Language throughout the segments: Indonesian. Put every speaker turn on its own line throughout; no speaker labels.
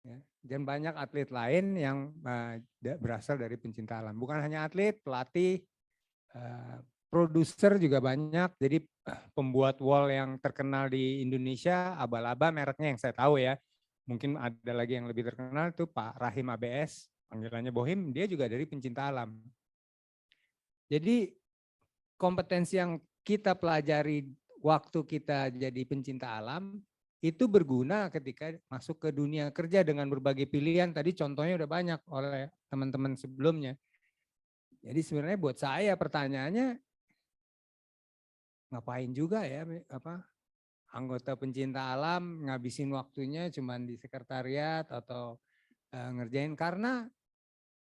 Ya. Dan banyak atlet lain yang berasal dari pencinta alam. Bukan hanya atlet, pelatih, produser juga banyak. Jadi pembuat wall yang terkenal di Indonesia, Aba-Laba mereknya yang saya tahu ya. Mungkin ada lagi yang lebih terkenal itu Pak Rahim ABS, panggilannya Bohim, dia juga dari pencinta alam. Jadi kompetensi yang kita pelajari waktu kita jadi pencinta alam itu berguna ketika masuk ke dunia kerja dengan berbagai pilihan. Tadi contohnya udah banyak oleh teman-teman sebelumnya. Jadi sebenarnya buat saya pertanyaannya, ngapain juga ya anggota pencinta alam ngabisin waktunya cuma di sekretariat atau ngerjain, karena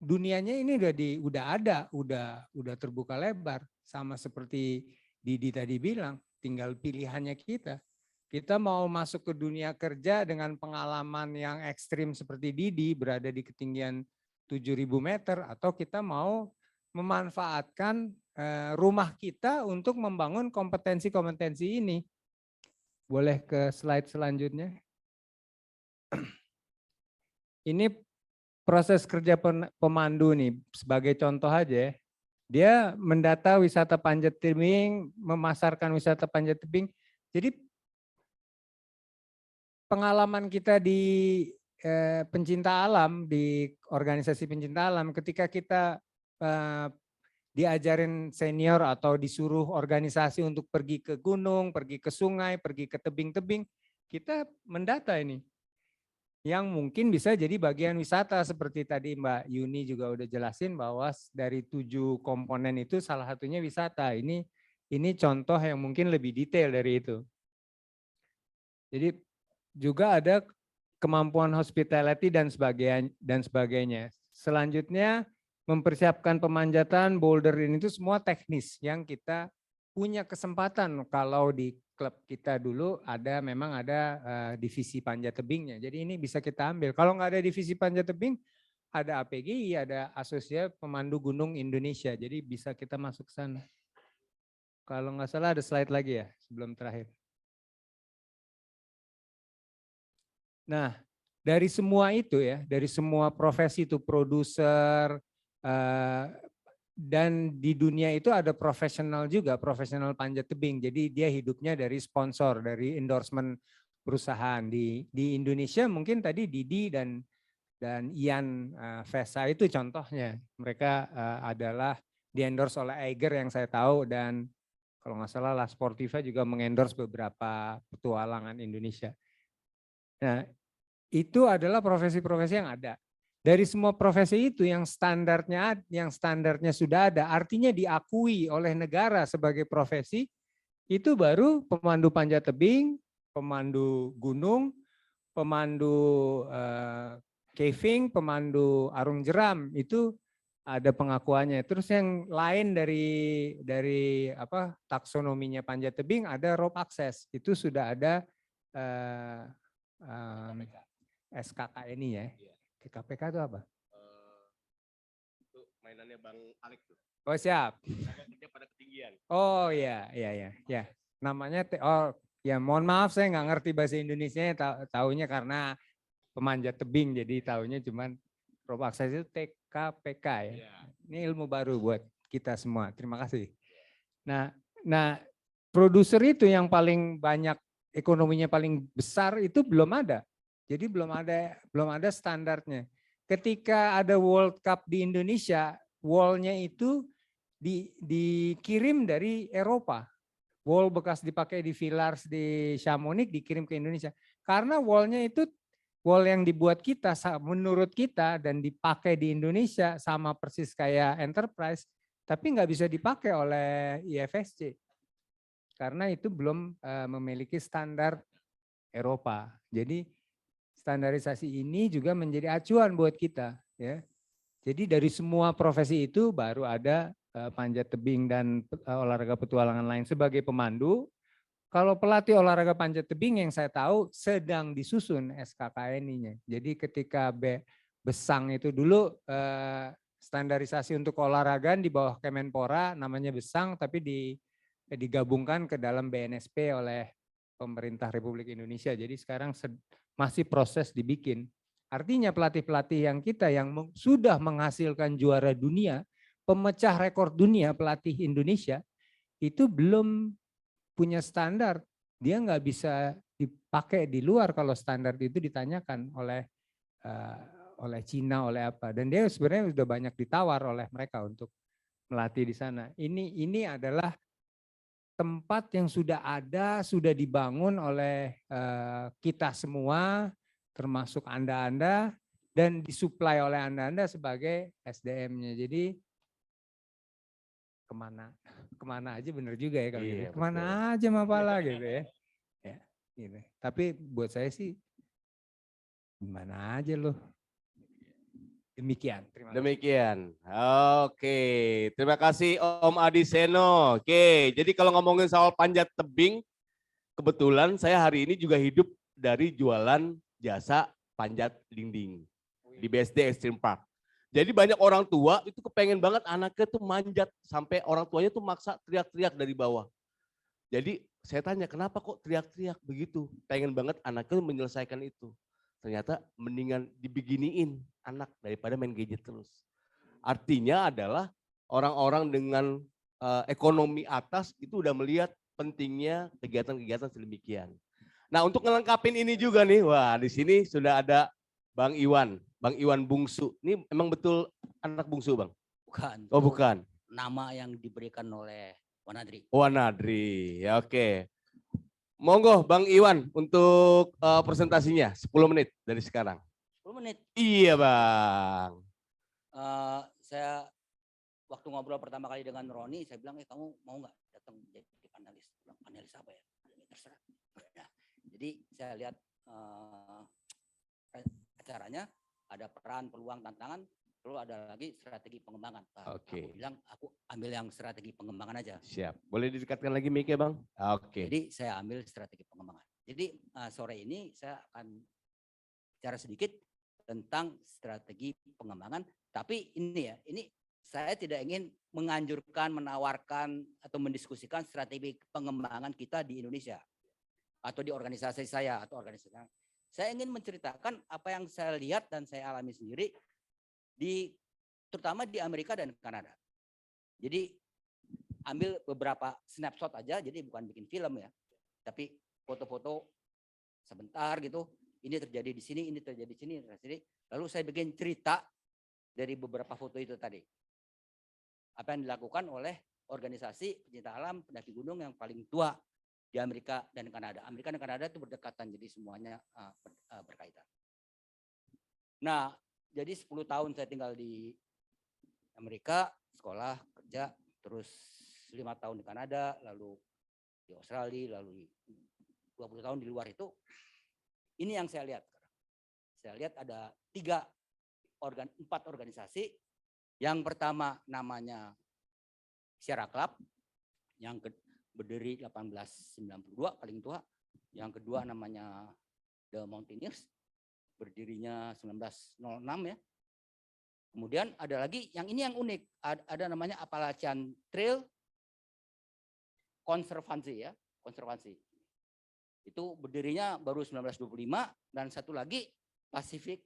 dunianya ini udah terbuka lebar, sama seperti Didi tadi bilang, tinggal pilihannya kita. Kita mau masuk ke dunia kerja dengan pengalaman yang ekstrim seperti Didi, berada di ketinggian 7.000 meter, atau kita mau memanfaatkan rumah kita untuk membangun kompetensi-kompetensi ini. Boleh ke slide selanjutnya. Ini proses kerja pemandu nih, sebagai contoh aja ya. Dia mendata wisata panjat tebing, memasarkan wisata panjat tebing. Jadi pengalaman kita di pencinta alam, di organisasi pencinta alam, ketika kita diajarin senior atau disuruh organisasi untuk pergi ke gunung, pergi ke sungai, pergi ke tebing-tebing, kita mendata ini. Yang mungkin bisa jadi bagian wisata, seperti tadi Mbak Yuni juga udah jelasin bahwa dari 7 komponen itu salah satunya wisata. Ini contoh yang mungkin lebih detail dari itu. Jadi juga ada kemampuan hospitality dan sebagainya. Selanjutnya mempersiapkan pemanjatan, boulder ini itu semua teknis yang kita punya kesempatan kalau di klub kita dulu memang ada divisi panjat tebingnya. Jadi ini bisa kita ambil. Kalau nggak ada divisi panjat tebing, ada APGI, ada Asosiasi Pemandu Gunung Indonesia. Jadi bisa kita masuk ke sana. Kalau nggak salah ada slide lagi ya sebelum terakhir. Nah, dari semua itu ya, dari semua profesi itu, produser, dan di dunia itu ada profesional juga, profesional panjat tebing. Jadi dia hidupnya dari sponsor, dari endorsement perusahaan. Di Indonesia mungkin tadi Didi dan Ian Vesa itu contohnya. Mereka adalah di-endorse oleh Eiger yang saya tahu, dan kalau nggak salah La Sportiva juga mengendorse beberapa petualangan Indonesia. Nah, itu adalah profesi-profesi yang ada. Dari semua profesi itu yang standarnya sudah ada, artinya diakui oleh negara sebagai profesi, itu baru pemandu panjat tebing, pemandu gunung, pemandu caving, pemandu arung jeram, itu ada pengakuannya. Terus yang lain dari taksonominya panjat tebing ada rope access, itu sudah ada SKK ini ya. KPK itu apa?
Itu mainannya Bang Alex tuh.
Oh siap.
Kerja pada ketinggian.
Oh iya. Namanya ya mohon maaf saya nggak ngerti bahasa Indonesia, taunya karena pemanjat tebing jadi taunya cuman rope access itu TKPK ya. Ini ilmu baru buat kita semua. Terima kasih. Nah produser itu yang paling banyak, ekonominya paling besar itu belum ada. Jadi belum ada standarnya. Ketika ada World Cup di Indonesia, wall-nya itu dikirim dari Eropa. Wall bekas dipakai di Villars di Chamonix dikirim ke Indonesia. Karena wall-nya itu wall yang dibuat kita, menurut kita dan dipakai di Indonesia sama persis kayak Enterprise, tapi nggak bisa dipakai oleh IFSC. Karena itu belum memiliki standar Eropa. Jadi standarisasi ini juga menjadi acuan buat kita, ya. Jadi dari semua profesi itu baru ada panjat tebing dan olahraga petualangan lain sebagai pemandu. Kalau pelatih olahraga panjat tebing yang saya tahu sedang disusun SKKNI-nya. Jadi ketika Besang itu dulu standarisasi untuk olahraga di bawah Kemenpora namanya Besang, tapi digabungkan ke dalam BNSP oleh pemerintah Republik Indonesia. Jadi sekarang masih proses dibikin. Artinya pelatih-pelatih yang kita yang sudah menghasilkan juara dunia, pemecah rekor dunia pelatih Indonesia, itu belum punya standar. Dia nggak bisa dipakai di luar kalau standar itu ditanyakan oleh Cina, oleh apa. Dan dia sebenarnya sudah banyak ditawar oleh mereka untuk melatih di sana. Ini adalah tempat yang sudah ada, sudah dibangun oleh kita semua, termasuk Anda-Anda, dan disuplai oleh Anda-Anda sebagai SDM-nya. Jadi kemana aja bener juga ya kalau gitu.
Iya,
Kemana
betul.
aja Mapala gitu ya. Ya, gitu. Tapi buat saya sih gimana aja loh. Demikian. Terima kasih.
Demikian. Oke, terima kasih Om Adi Seno. Oke, jadi kalau ngomongin soal panjat tebing, kebetulan saya hari ini juga hidup dari jualan jasa panjat dinding di BSD Extreme Park. Jadi banyak orang tua itu kepengen banget anaknya tuh manjat sampai orang tuanya tuh maksa teriak-teriak dari bawah. Jadi saya tanya kenapa kok teriak-teriak begitu? Pengen banget anaknya menyelesaikan itu. Ternyata mendingan dibeginiin anak daripada main gadget terus. Artinya adalah orang-orang dengan ekonomi atas itu udah melihat pentingnya kegiatan-kegiatan sedemikian. Nah, untuk ngelengkapin ini juga nih, wah di sini sudah ada Bang Iwan Bungsu. Ini emang betul anak bungsu, Bang?
Bukan.
Oh, bukan.
Nama yang diberikan oleh Wanadri.
Wanadri, ya oke. Monggo Bang Iwan untuk presentasinya 10 menit dari sekarang.
10 menit.
Iya Bang.
Saya waktu ngobrol pertama kali dengan Roni, saya bilang, kamu mau nggak datang jadi panelis? Bilang, panelis apa ya? Terserah. Nah, jadi saya lihat acaranya ada peran, peluang, tantangan, lalu ada lagi strategi pengembangan.
Oke.
Aku bilang aku ambil yang strategi pengembangan aja.
Siap. Boleh didekatkan lagi mic-nya Bang? Oke.
Jadi saya ambil strategi pengembangan. Jadi sore ini saya akan bicara sedikit tentang strategi pengembangan. Tapi ini ya, ini saya tidak ingin menganjurkan, menawarkan atau mendiskusikan strategi pengembangan kita di Indonesia atau di organisasi saya atau organisasi. Saya ingin menceritakan apa yang saya lihat dan saya alami sendiri terutama di Amerika dan Kanada. Jadi ambil beberapa snapshot aja, jadi bukan bikin film ya, tapi foto-foto sebentar gitu. Ini terjadi di sini, ini terjadi di sini, lalu saya bikin cerita dari beberapa foto itu tadi. Apa yang dilakukan oleh organisasi pencinta alam pendaki gunung yang paling tua di Amerika dan Kanada. Amerika dan Kanada itu berdekatan, jadi semuanya berkaitan. Nah, jadi 10 tahun saya tinggal di Amerika, sekolah, kerja, terus 5 tahun di Kanada, lalu di Australia, lalu 20 tahun di luar itu. Ini yang saya lihat. Saya lihat ada 4 organisasi. Yang pertama namanya Sierra Club, yang berdiri 1892 paling tua. Yang kedua namanya The Mountaineers, berdirinya 1906 ya. Kemudian ada lagi yang ini yang unik, ada namanya Appalachian Trail Conservancy ya, konservasi. Itu berdirinya baru 1925 dan satu lagi Pacific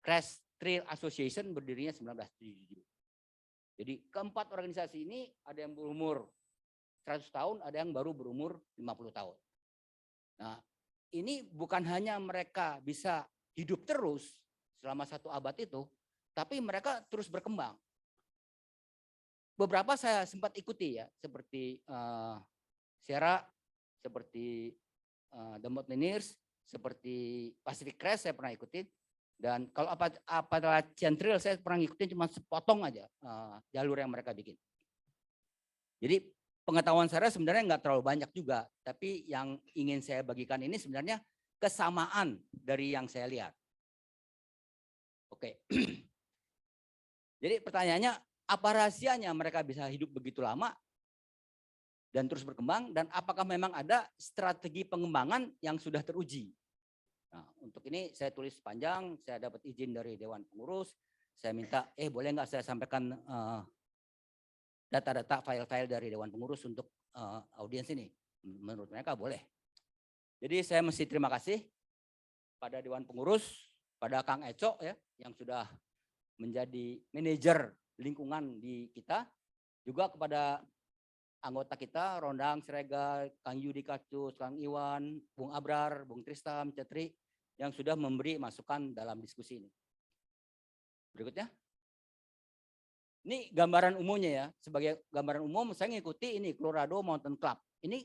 Crest Trail Association berdirinya 1977. Jadi keempat organisasi ini ada yang berumur 100 tahun, ada yang baru berumur 50 tahun. Nah, ini bukan hanya mereka bisa hidup terus selama 1 abad itu, tapi mereka terus berkembang. Beberapa saya sempat ikuti ya, seperti Sierra, seperti The Mountaineers, seperti Pacific Crest saya pernah ikuti. Dan kalau Appalachian Trail saya pernah ngikutin cuma sepotong aja jalur yang mereka bikin. Jadi pengetahuan saya sebenarnya nggak terlalu banyak juga, tapi yang ingin saya bagikan ini sebenarnya kesamaan dari yang saya lihat. Oke. Jadi pertanyaannya, apa rahasianya mereka bisa hidup begitu lama dan terus berkembang, dan apakah memang ada strategi pengembangan yang sudah teruji? Nah, untuk ini saya tulis panjang, saya dapat izin dari Dewan Pengurus, saya minta, boleh nggak saya sampaikan data-data file-file dari Dewan Pengurus untuk audiens ini? Menurut mereka boleh. Jadi saya mesti terima kasih pada Dewan Pengurus pada Kang Eco ya yang sudah menjadi manajer lingkungan di kita, juga kepada anggota kita, Rondang, Srega, Kang Yudi Kacus, Kang Iwan, Bung Abrar, Bung Tristam, Cetri, yang sudah memberi masukan dalam diskusi ini. Berikutnya. Ini gambaran umumnya ya. Sebagai gambaran umum, saya ngikuti ini Colorado Mountain Club. Ini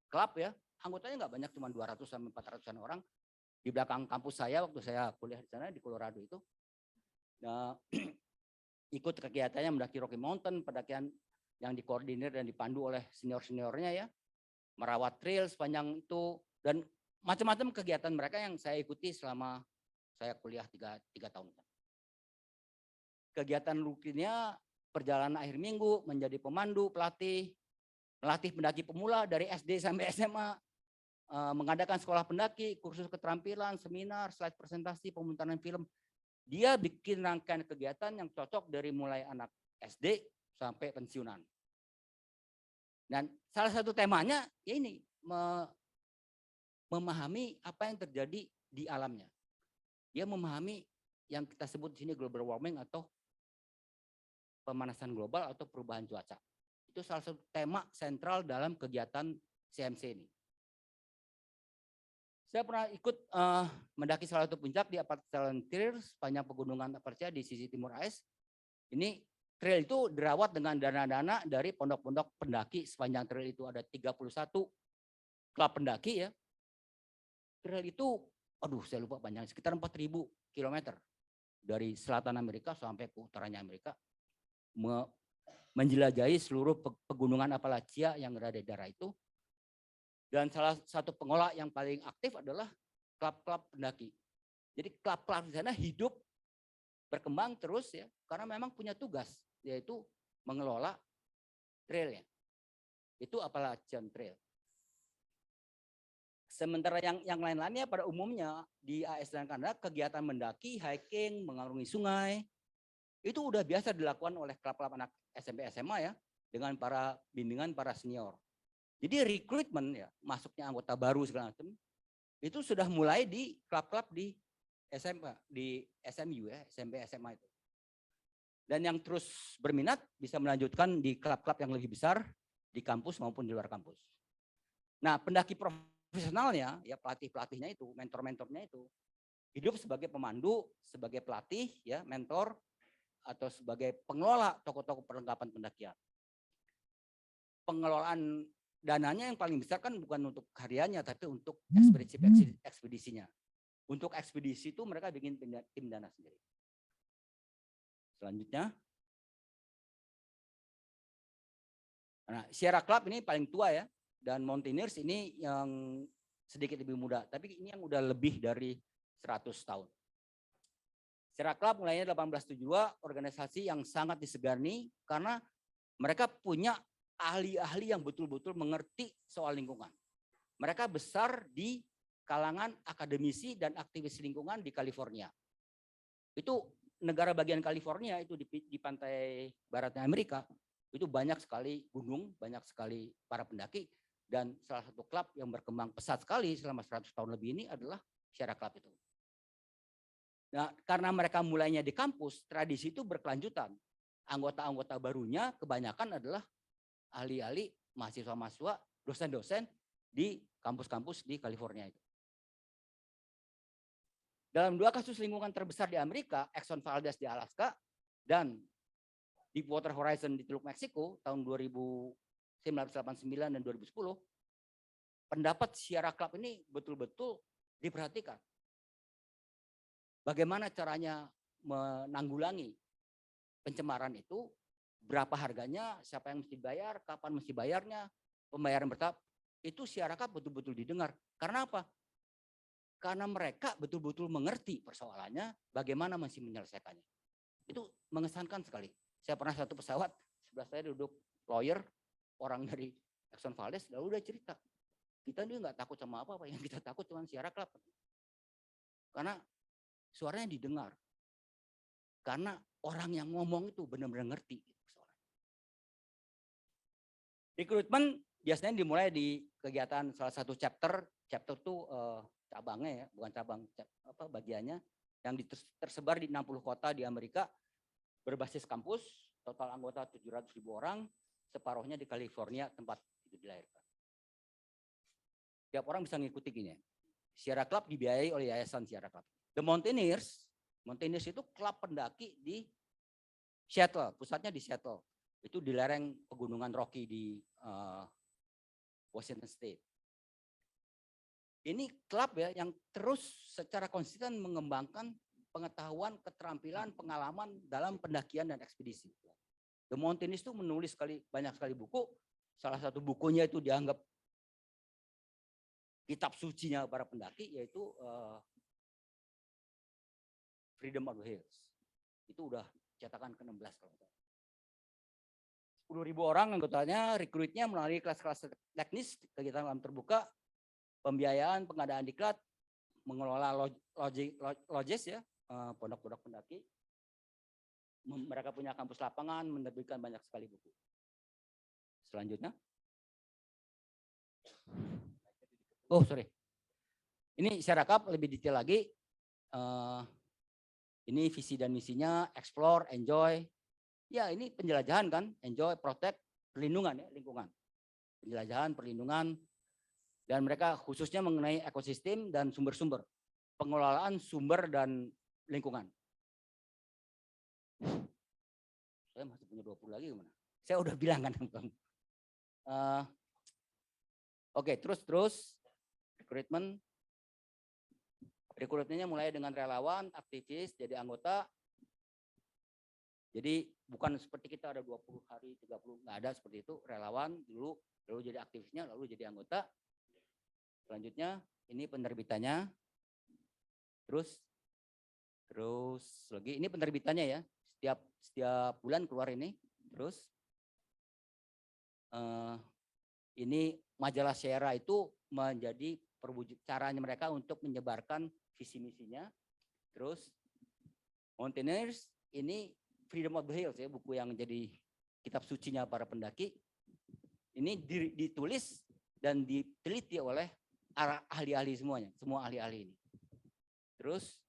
klub ya, anggotanya nggak banyak, cuma 200 sampai 400-an orang. Di belakang kampus saya waktu saya kuliah di sana, di Colorado itu. Nah, ikut kegiatannya mendaki Rocky Mountain, pendakian yang dikoordinir dan dipandu oleh senior-seniornya ya, merawat trail sepanjang itu, dan macam-macam kegiatan mereka yang saya ikuti selama saya kuliah 3 tahun. Kegiatan rutinnya perjalanan akhir minggu, menjadi pemandu, pelatih, melatih pendaki pemula dari SD sampai SMA, mengadakan sekolah pendaki, kursus keterampilan, seminar, slide presentasi, pemutaran film. Dia bikin rangkaian kegiatan yang cocok dari mulai anak SD sampai pensiunan. Dan salah satu temanya ya ini, memahami apa yang terjadi di alamnya. Dia memahami yang kita sebut di sini global warming atau pemanasan global atau perubahan cuaca. Itu salah satu tema sentral dalam kegiatan CMC ini. Saya pernah ikut mendaki salah satu puncak di Appalachian Trail sepanjang pegunungan Appalachia di sisi timur AS. Ini trail itu dirawat dengan dana-dana dari pondok-pondok pendaki. Sepanjang trail itu ada 31 klub pendaki ya. Trail itu, aduh saya lupa panjangnya, sekitar 4.000 kilometer. Dari selatan Amerika sampai ke utaranya Amerika. Menjelajahi seluruh pegunungan Appalachia yang ada di daerah itu. Dan salah satu pengelola yang paling aktif adalah klub-klub pendaki. Jadi klub-klub di sana hidup, berkembang terus ya, karena memang punya tugas, yaitu mengelola trailnya. Itu Appalachian Trail. Sementara yang lain-lainnya pada umumnya di AS dan Kanada, kegiatan mendaki, hiking, mengarungi sungai, itu udah biasa dilakukan oleh klub-klub anak SMP SMA ya, dengan para bimbingan para senior. Jadi rekrutmen ya, masuknya anggota baru segala macam, itu sudah mulai di klub-klub di SMP, di SMU ya, SMP SMA itu. Dan yang terus berminat bisa melanjutkan di klub-klub yang lebih besar di kampus maupun di luar kampus. Nah, pendaki profesionalnya ya, pelatih-pelatihnya itu, mentor-mentornya itu hidup sebagai pemandu, sebagai pelatih ya, mentor, atau sebagai pengelola toko-toko perlengkapan pendakian. Pengelolaan dananya yang paling besar kan bukan untuk hariannya, tapi untuk ekspedisinya. Untuk ekspedisi itu mereka bikin tim dana sendiri. Selanjutnya. Nah, Sierra Club ini paling tua ya, dan Mountaineers ini yang sedikit lebih muda, tapi ini yang udah lebih dari 100 tahun. Sierra Club mulainya 1872, organisasi yang sangat disegani karena mereka punya ahli-ahli yang betul-betul mengerti soal lingkungan. Mereka besar di kalangan akademisi dan aktivis lingkungan di California. Itu negara bagian California itu di pantai baratnya Amerika, itu banyak sekali gunung, banyak sekali para pendaki, dan salah satu klub yang berkembang pesat sekali selama 100 tahun lebih ini adalah Sierra Club itu. Nah, karena mereka mulainya di kampus, tradisi itu berkelanjutan. Anggota-anggota barunya kebanyakan adalah ahli-ahli, mahasiswa-mahasiswa, dosen-dosen di kampus-kampus di California itu. Dalam 2 kasus lingkungan terbesar di Amerika, Exxon Valdez di Alaska dan Deepwater Horizon di Teluk Meksiko tahun 1989 dan 2010, pendapat Sierra Club ini betul-betul diperhatikan. Bagaimana caranya menanggulangi pencemaran itu, berapa harganya, siapa yang mesti bayar, kapan mesti bayarnya, pembayaran bertahap, itu Sierra Club betul-betul didengar. Karena apa? Karena mereka betul-betul mengerti persoalannya, bagaimana mesti menyelesaikannya. Itu mengesankan sekali. Saya pernah satu pesawat, sebelah saya duduk lawyer, orang dari Exxon Valdez, lalu udah cerita. Kita ini nggak takut sama apa-apa, yang kita takut cuma Sierra Club. Karena suaranya didengar. Karena orang yang ngomong itu benar-benar ngerti. Rekrutmen biasanya dimulai di kegiatan salah satu chapter itu cabangnya ya, bukan cabang bagiannya yang tersebar di 60 kota di Amerika, berbasis kampus, total anggota 700.000 orang, separuhnya di California tempat itu dilahirkan. Tiap orang bisa ngikuti gini ya. Sierra Club dibiayai oleh Yayasan Sierra Club. The Mountaineers itu klub pendaki di Seattle, pusatnya di Seattle. Itu di lereng pegunungan Rocky di Washington State. Ini klub ya yang terus secara konsisten mengembangkan pengetahuan, keterampilan, pengalaman dalam pendakian dan ekspedisi. The Mountaineers itu menulis banyak sekali buku. Salah satu bukunya itu dianggap kitab sucinya para pendaki, yaitu Freedom of the Hills. Itu udah cetakan ke-16 kalau tidak. 10.000 orang anggotanya, rekrutnya melalui kelas-kelas teknis, kegiatan alam terbuka, pembiayaan, pengadaan diklat, mengelola lodges ya, pondok-pondok pendaki. Mereka punya kampus lapangan, menerbitkan banyak sekali buku. Selanjutnya. Oh, sorry. Ini Sierra Club lebih detail lagi. Ini visi dan misinya, explore, enjoy. Ya, ini penjelajahan kan, enjoy, protect, perlindungan ya, lingkungan. Penjelajahan, perlindungan, dan mereka khususnya mengenai ekosistem dan sumber-sumber. Pengelolaan sumber dan lingkungan. Saya masih punya 20 lagi gimana? Saya udah bilang kan. Oke, terus rekrutmennya mulai dengan relawan, aktivis, jadi anggota. Jadi bukan seperti kita ada 20 hari, 30, nggak ada seperti itu. Relawan dulu, lalu jadi aktivisnya, lalu jadi anggota. Selanjutnya ini penerbitannya. Terus lagi ini penerbitannya ya. Setiap bulan keluar ini. Terus ini majalah Sierra itu menjadi caranya mereka untuk menyebarkan visi misinya. Terus Mountaineers ini Freedom of the Hills ya, buku yang jadi kitab sucinya para pendaki. Ini ditulis dan diteliti oleh ahli-ahli semuanya, semua ahli-ahli ini. Terus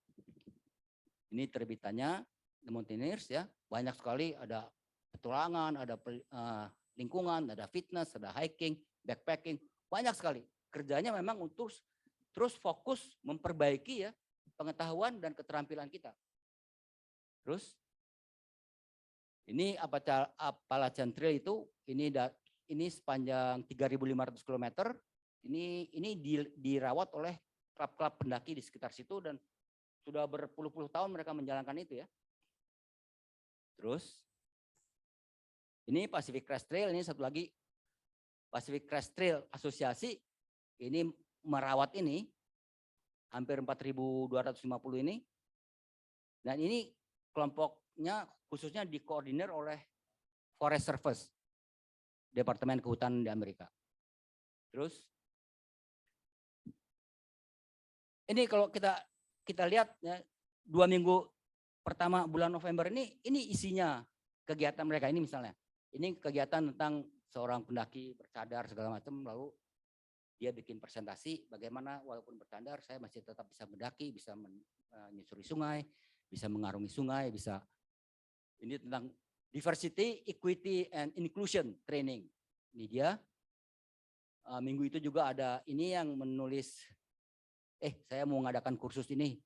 ini terbitannya The Mountaineers ya, banyak sekali, ada petualangan, ada lingkungan, ada fitness, ada hiking, backpacking, banyak sekali. Kerjanya memang untuk terus fokus memperbaiki ya pengetahuan dan keterampilan kita. Terus ini Appalachian Trail itu ini sepanjang 3.500 km. Ini dirawat oleh klub-klub pendaki di sekitar situ dan sudah berpuluh-puluh tahun mereka menjalankan itu ya. Terus ini Pacific Crest Trail, ini satu lagi Pacific Crest Trail Asosiasi ini merawat ini hampir 4.250 ini. Dan ini kelompoknya khususnya dikoordinir oleh Forest Service, Departemen Kehutanan di Amerika. Terus ini kalau kita lihat ya, 2 minggu pertama bulan November ini isinya kegiatan mereka ini misalnya. Ini kegiatan tentang seorang pendaki bercadar segala macam, lalu dia bikin presentasi bagaimana walaupun bercadar saya masih tetap bisa mendaki, bisa menyusuri sungai, bisa mengarungi sungai, bisa. Ini tentang diversity, equity, and inclusion training. Ini dia. Minggu itu juga ada ini yang menulis, saya mau ngadakan kursus ini.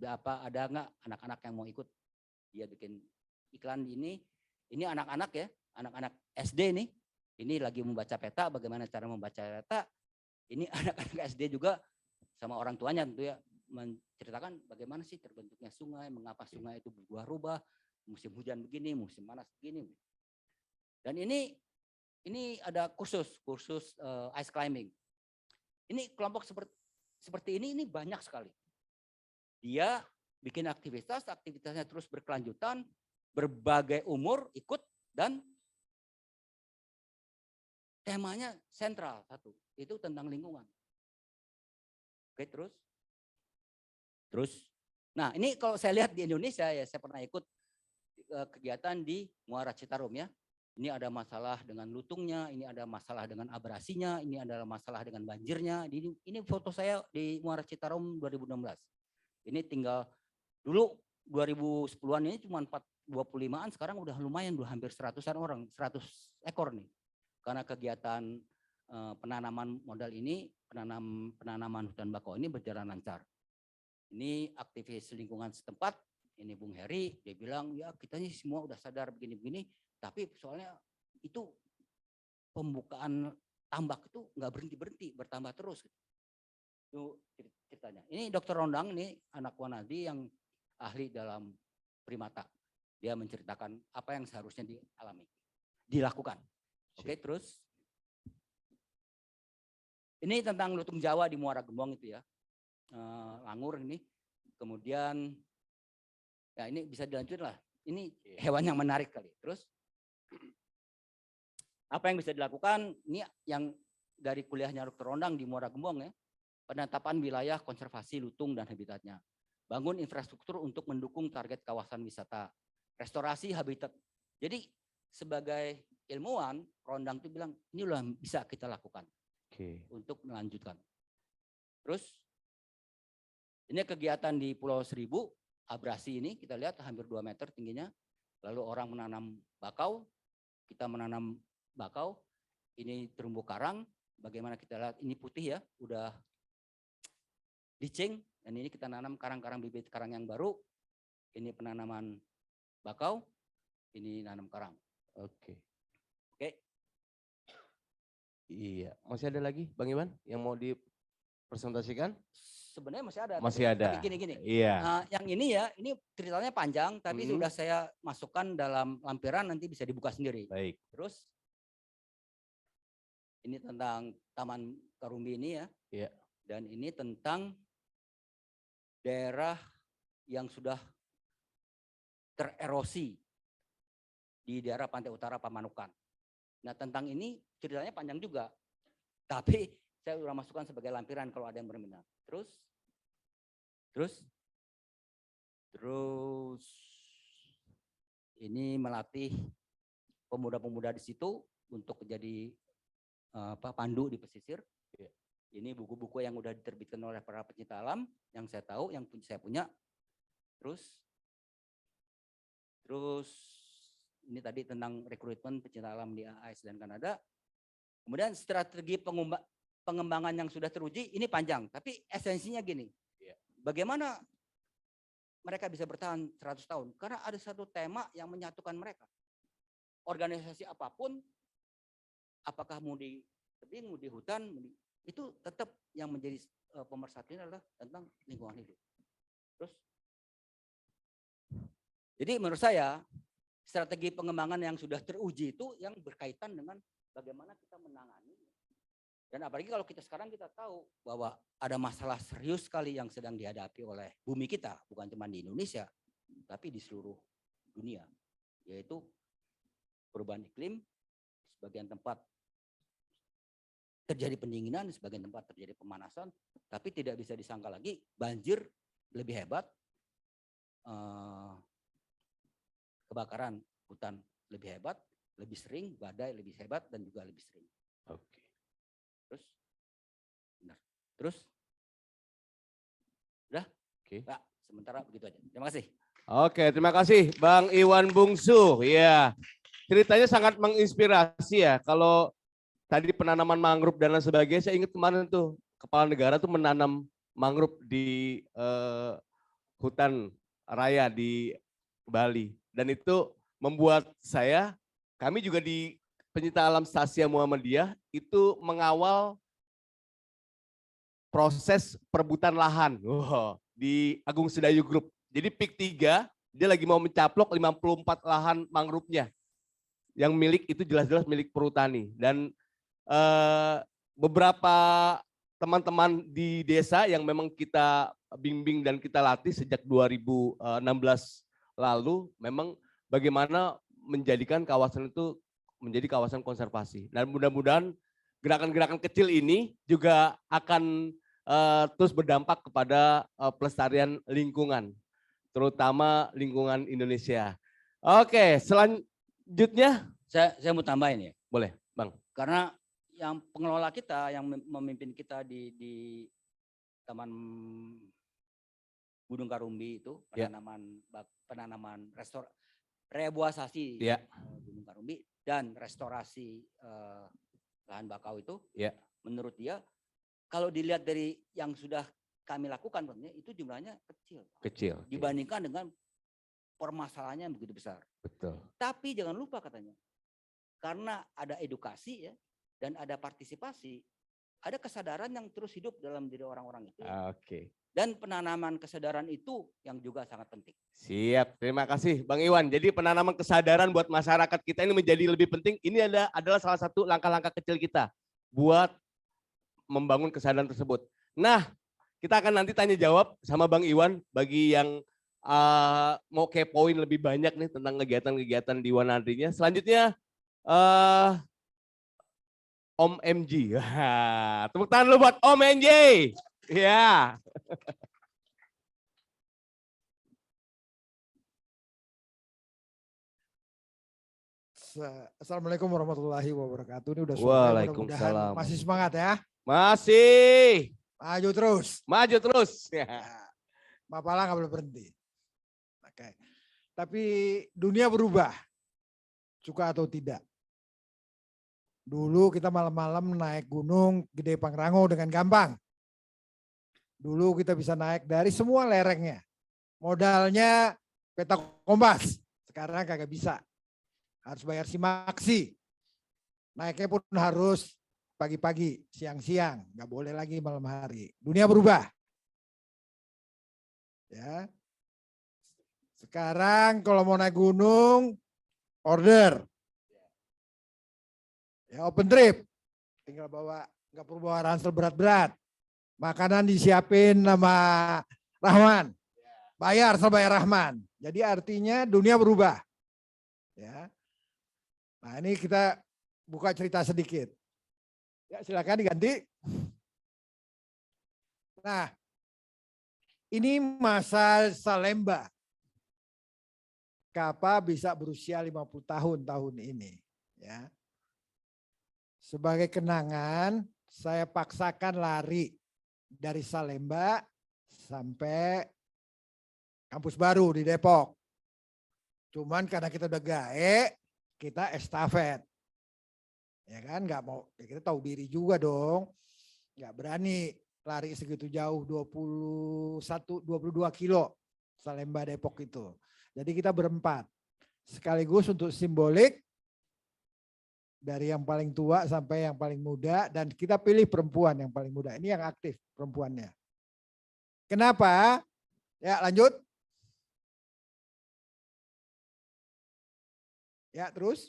Ada nggak anak-anak yang mau ikut? Dia bikin iklan ini anak-anak ya, anak-anak SD nih. Ini lagi membaca peta, bagaimana cara membaca peta. Ini anak-anak SD juga sama orang tuanya tentu ya, menceritakan bagaimana sih terbentuknya sungai, mengapa sungai itu berubah-ubah, musim hujan begini, musim panas begini. Dan ini ada kursus ice climbing. Ini kelompok seperti ini banyak sekali. Dia bikin aktivitasnya terus berkelanjutan, berbagai umur ikut dan temanya sentral satu, itu tentang lingkungan. Oke, terus. Nah, ini kalau saya lihat di Indonesia ya, saya pernah ikut kegiatan di Muara Citarum ya. Ini ada masalah dengan lutungnya, ini ada masalah dengan abrasinya, ini adalah masalah dengan banjirnya. Ini foto saya di Muara Citarum 2016. Ini tinggal dulu 2010-an ini cuma 25-an, sekarang udah lumayan, udah hampir 100-an orang, 100 ekor nih. Karena kegiatan penanaman modal ini, penanaman hutan bakau ini berjalan lancar. Ini aktivis lingkungan setempat, ini Bung Heri, dia bilang ya kita ini semua udah sadar begini-begini, tapi soalnya itu pembukaan tambak itu nggak berhenti-berhenti, bertambah terus. Itu ceritanya. Ini Dr. Rondang, ini anak Wanadi yang ahli dalam primata. Dia menceritakan apa yang seharusnya dilakukan. Oke, terus ini tentang lutung Jawa di Muara Gembong itu ya, Langur ini. Kemudian ya ini bisa dilanjut lah. Ini hewan yang menarik kali. Terus apa yang bisa dilakukan? Ini yang dari kuliahnya Dr. Rondang di Muara Gembong ya. Penetapan wilayah konservasi lutung dan habitatnya. Bangun infrastruktur untuk mendukung target kawasan wisata. Restorasi habitat. Jadi sebagai ilmuwan, Rondang itu bilang ini loh yang bisa kita lakukan untuk melanjutkan. Terus ini kegiatan di Pulau Seribu, abrasi ini kita lihat hampir 2 meter tingginya. Lalu orang menanam bakau, kita menanam bakau, ini terumbu karang, bagaimana kita lihat ini putih ya, udah dicing, dan ini kita nanam karang-karang bibit karang yang baru, ini penanaman bakau, ini nanam karang.
Oke.
Oke.
Iya, masih ada lagi Bang Iwan yang mau dipresentasikan?
Sebenarnya masih ada.
Masih ada.
Tapi gini-gini.
Iya.
Yang ini ya, ini ceritanya panjang, tapi sudah saya masukkan dalam lampiran, nanti bisa dibuka sendiri.
Baik.
Terus ini tentang Taman Karumbi ini ya.
Iya.
Dan ini tentang daerah yang sudah tererosi di daerah pantai utara Pamanukan. Nah tentang ini ceritanya panjang juga. Tapi saya sudah masukkan sebagai lampiran kalau ada yang berminat. Terus ini melatih pemuda-pemuda di situ untuk jadi pandu di pesisir. Ini buku-buku yang udah diterbitkan oleh para pecinta alam yang saya tahu, yang saya punya. Terus ini tadi tentang rekrutmen pecinta alam di AS dan Kanada. Kemudian strategi pengembangan yang sudah teruji ini panjang, tapi esensinya gini. Bagaimana mereka bisa bertahan 100 tahun? Karena ada satu tema yang menyatukan mereka. Organisasi apapun, apakah mau di tebing, mau di hutan, itu tetap yang menjadi pemersatuan adalah tentang lingkungan hidup. Jadi menurut saya strategi pengembangan yang sudah teruji itu yang berkaitan dengan bagaimana kita menangani. Dan apalagi kalau sekarang kita tahu bahwa ada masalah serius sekali yang sedang dihadapi oleh bumi kita, bukan cuma di Indonesia, tapi di seluruh dunia, yaitu perubahan iklim. Sebagian tempat terjadi pendinginan, sebagian tempat terjadi pemanasan, tapi tidak bisa disangka lagi banjir lebih hebat, kebakaran hutan lebih hebat, lebih sering, badai lebih hebat dan juga lebih sering.
Oke.
Terus, udah?
Oke.
Pak, sementara begitu aja. Terima kasih.
Oke, terima kasih Bang Iwan Bungsu. Ya, ceritanya sangat menginspirasi ya. Kalau tadi penanaman mangrove dan lain sebagainya, saya ingat kemarin tuh kepala negara tuh menanam mangrove di hutan raya di Bali. Dan itu membuat kami juga di pencinta alam Stasia Muhammadiyah itu mengawal proses perebutan lahan di Agung Sedayu Group. Jadi PIK 3 dia lagi mau mencaplok 54 lahan mangrove-nya. Yang milik itu jelas-jelas milik perhutani. Dan beberapa teman-teman di desa yang memang kita bimbing dan kita latih sejak 2016 lalu, memang bagaimana menjadikan kawasan itu menjadi kawasan konservasi. Dan mudah-mudahan gerakan-gerakan kecil ini juga akan terus berdampak kepada pelestarian lingkungan, terutama lingkungan Indonesia. Oke, selanjutnya
Saya mau tambahin ya.
Boleh, Bang.
Karena yang pengelola kita yang memimpin kita di Taman Gunung Karumbi itu
Ya.
penanaman reboisasi
Ya.
Gunung Karumbi dan restorasi lahan bakau itu,
Ya.
menurut dia kalau dilihat dari yang sudah kami lakukan, itu jumlahnya kecil.
Kecil.
Dibandingkan dengan permasalahannya yang begitu besar.
Betul.
Tapi jangan lupa katanya, karena ada edukasi ya dan ada partisipasi, ada kesadaran yang terus hidup dalam diri orang-orang itu.
Oke.
Dan penanaman kesadaran itu yang juga sangat penting.
Siap, terima kasih Bang Iwan. Jadi penanaman kesadaran buat masyarakat kita ini menjadi lebih penting. Ini adalah salah satu langkah-langkah kecil kita buat membangun kesadaran tersebut. Nah, kita akan nanti tanya jawab sama Bang Iwan bagi yang mau kepoin lebih banyak nih tentang kegiatan-kegiatan di Wanadrinya. Selanjutnya Om MG. Tepuk tangan lu buat Om MG. Ya.
Assalamualaikum warahmatullahi wabarakatuh. Ini udah sore,
Waalaikumsalam.
mudah-mudahan masih semangat ya.
Masih.
Maju terus.
Maju terus.
Ya. Mapala nggak boleh berhenti. Oke. Tapi dunia berubah, suka atau tidak. Dulu kita malam-malam naik gunung Gede Pangrango dengan gampang. Dulu kita bisa naik dari semua lerengnya. Modalnya peta kompas. Sekarang kagak bisa. Harus bayar simaksi. Naiknya pun harus pagi-pagi, siang-siang. Nggak boleh lagi malam hari. Dunia berubah. Ya. Sekarang kalau mau naik gunung, order. Ya, open trip. Tinggal bawa, nggak perlu bawa ransel berat-berat. Makanan disiapin sama Rahman. Bayar sama bayar Rahman. Jadi artinya dunia berubah. Ya. Nah, ini kita buka cerita sedikit. Ya, silakan diganti. Nah, ini masa Salemba. Kapa bisa berusia 50 tahun ini. Ya. Sebagai kenangan, saya paksakan lari dari Salemba sampai kampus baru di Depok. Cuman karena kita udah gae, kita estafet. Ya kan, nggak mau, ya kita tahu diri juga dong. Nggak berani lari segitu jauh 22 kilo Salemba Depok itu. Jadi kita berempat. Sekaligus untuk simbolik dari yang paling tua sampai yang paling muda, dan kita pilih perempuan yang paling muda. Ini yang aktif perempuannya. Kenapa? Ya, lanjut. Ya, terus.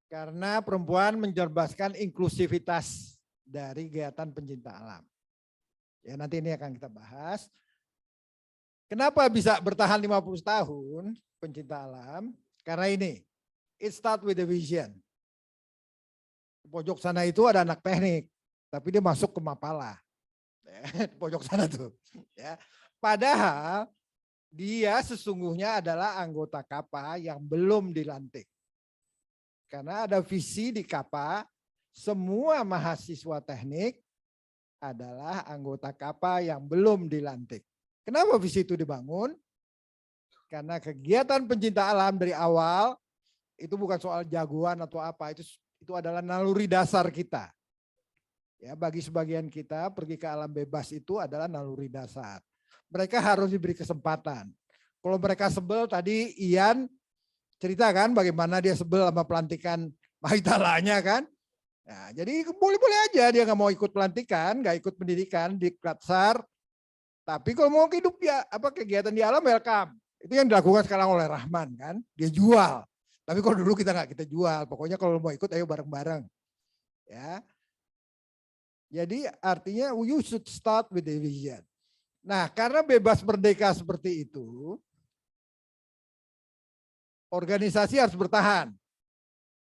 Karena perempuan menjerbaskan inklusivitas dari kegiatan pencinta alam. Ya, nanti ini akan kita bahas. Kenapa bisa bertahan 50 tahun pencinta alam? Karena ini, it start with the vision. Di pojok sana itu ada anak teknik, tapi dia masuk ke Mapala. Ya, di pojok sana tuh. Ya. Padahal dia sesungguhnya adalah anggota Kapa yang belum dilantik. Karena ada visi di Kapa, semua mahasiswa teknik adalah anggota Kapa yang belum dilantik. Kenapa visi itu dibangun? Karena kegiatan pencinta alam dari awal itu bukan soal jagoan atau apa, itu adalah naluri dasar kita. Ya, bagi sebagian kita pergi ke alam bebas itu adalah naluri dasar. Mereka harus diberi kesempatan. Kalau mereka sebel, tadi Ian cerita kan bagaimana dia sebel sama pelantikan Mahitalanya kan. Nah, jadi boleh-boleh aja dia nggak mau ikut pelantikan, nggak ikut pendidikan di Klatsar. Tapi kalau mau hidup ya kegiatan di alam, welcome. Itu yang dilakukan sekarang oleh Rahman kan, dia jual. Tapi kalau dulu kita nggak kita jual, pokoknya kalau mau ikut ayo bareng-bareng. Ya. Jadi artinya you should start with the vision. Nah, karena bebas merdeka seperti itu, organisasi harus bertahan.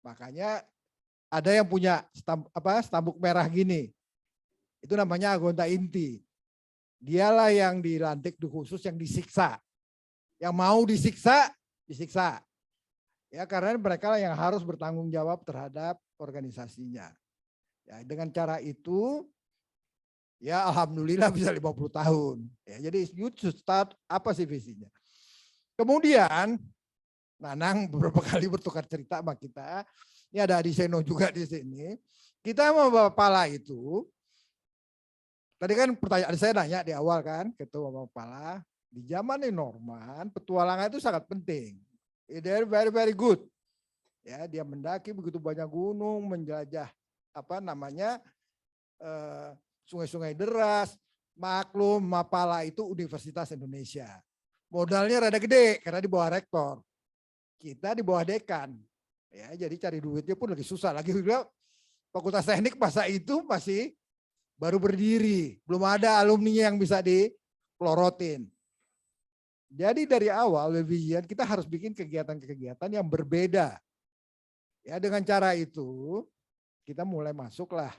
Makanya ada yang punya stambuk merah gini. Itu namanya anggota inti. Dialah yang dilantik khusus yang disiksa. Yang mau disiksa, disiksa. Ya, karena mereka lah yang harus bertanggung jawab terhadap organisasinya. Ya, dengan cara itu ya alhamdulillah bisa 50 tahun. Ya, jadi you should start apa sih visinya. Kemudian Nanang beberapa kali bertukar cerita sama kita. Ini ada Adi Seno juga di sini. Kita sama Bapak Pala itu, tadi kan pertanyaan saya nanya di awal kan, Ketua Bapak Pala, di zaman Norman, petualangan itu sangat penting. They're very very good. Ya, dia mendaki begitu banyak gunung, menjelajah sungai-sungai deras, maklum Mapala itu Universitas Indonesia. Modalnya rada gede karena di bawah rektor. Kita di bawah dekan. Ya, jadi cari duitnya pun lagi susah. Lagi juga Fakultas Teknik masa itu masih baru berdiri. Belum ada alumninya yang bisa dipelorotin. Jadi dari awal Vision kita harus bikin kegiatan-kegiatan yang berbeda. Ya, dengan cara itu kita mulai masuklah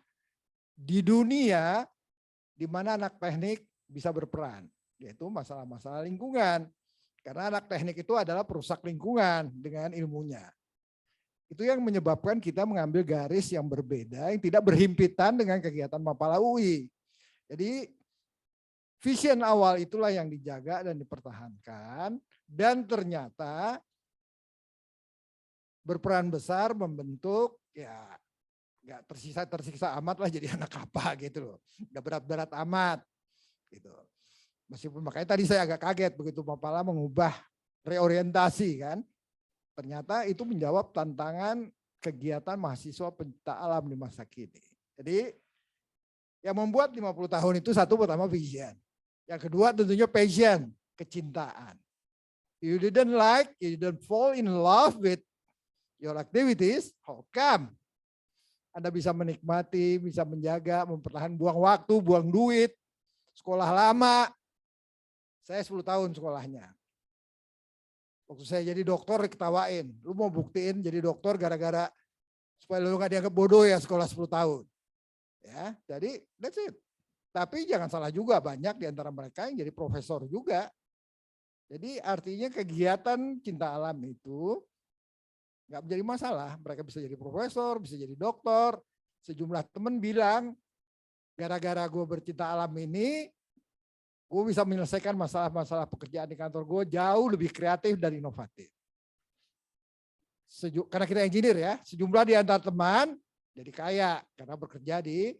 di dunia di mana anak teknik bisa berperan, yaitu masalah-masalah lingkungan. Karena anak teknik itu adalah perusak lingkungan dengan ilmunya. Itu yang menyebabkan kita mengambil garis yang berbeda, yang tidak berhimpitan dengan kegiatan Mapala UI. Jadi vision awal itulah yang dijaga dan dipertahankan, dan ternyata berperan besar membentuk ya nggak tersiksa amat lah jadi anak apa gitu loh, nggak berat-berat amat gitu. Meskipun makanya tadi saya agak kaget begitu Mapala mengubah reorientasi kan, ternyata itu menjawab tantangan kegiatan mahasiswa pencipta alam di masa kini. Jadi yang membuat 50 tahun itu satu pertama vision, yang kedua tentunya passion, kecintaan. You didn't fall in love with your activities, how come? Anda bisa menikmati, bisa menjaga, mempertahankan, buang waktu, buang duit, sekolah lama. Saya 10 tahun sekolahnya. Waktu saya jadi dokter diketawain, lu mau buktiin jadi dokter gara-gara supaya lu gak dianggap bodoh ya sekolah 10 tahun. Ya, jadi that's it. Tapi jangan salah juga, banyak di antara mereka yang jadi profesor juga. Jadi artinya kegiatan cinta alam itu nggak menjadi masalah. Mereka bisa jadi profesor, bisa jadi dokter. Sejumlah teman bilang, gara-gara gue bercinta alam ini, gue bisa menyelesaikan masalah-masalah pekerjaan di kantor gue jauh lebih kreatif dan inovatif. Karena kita engineer ya, sejumlah di antara teman jadi kaya karena bekerja di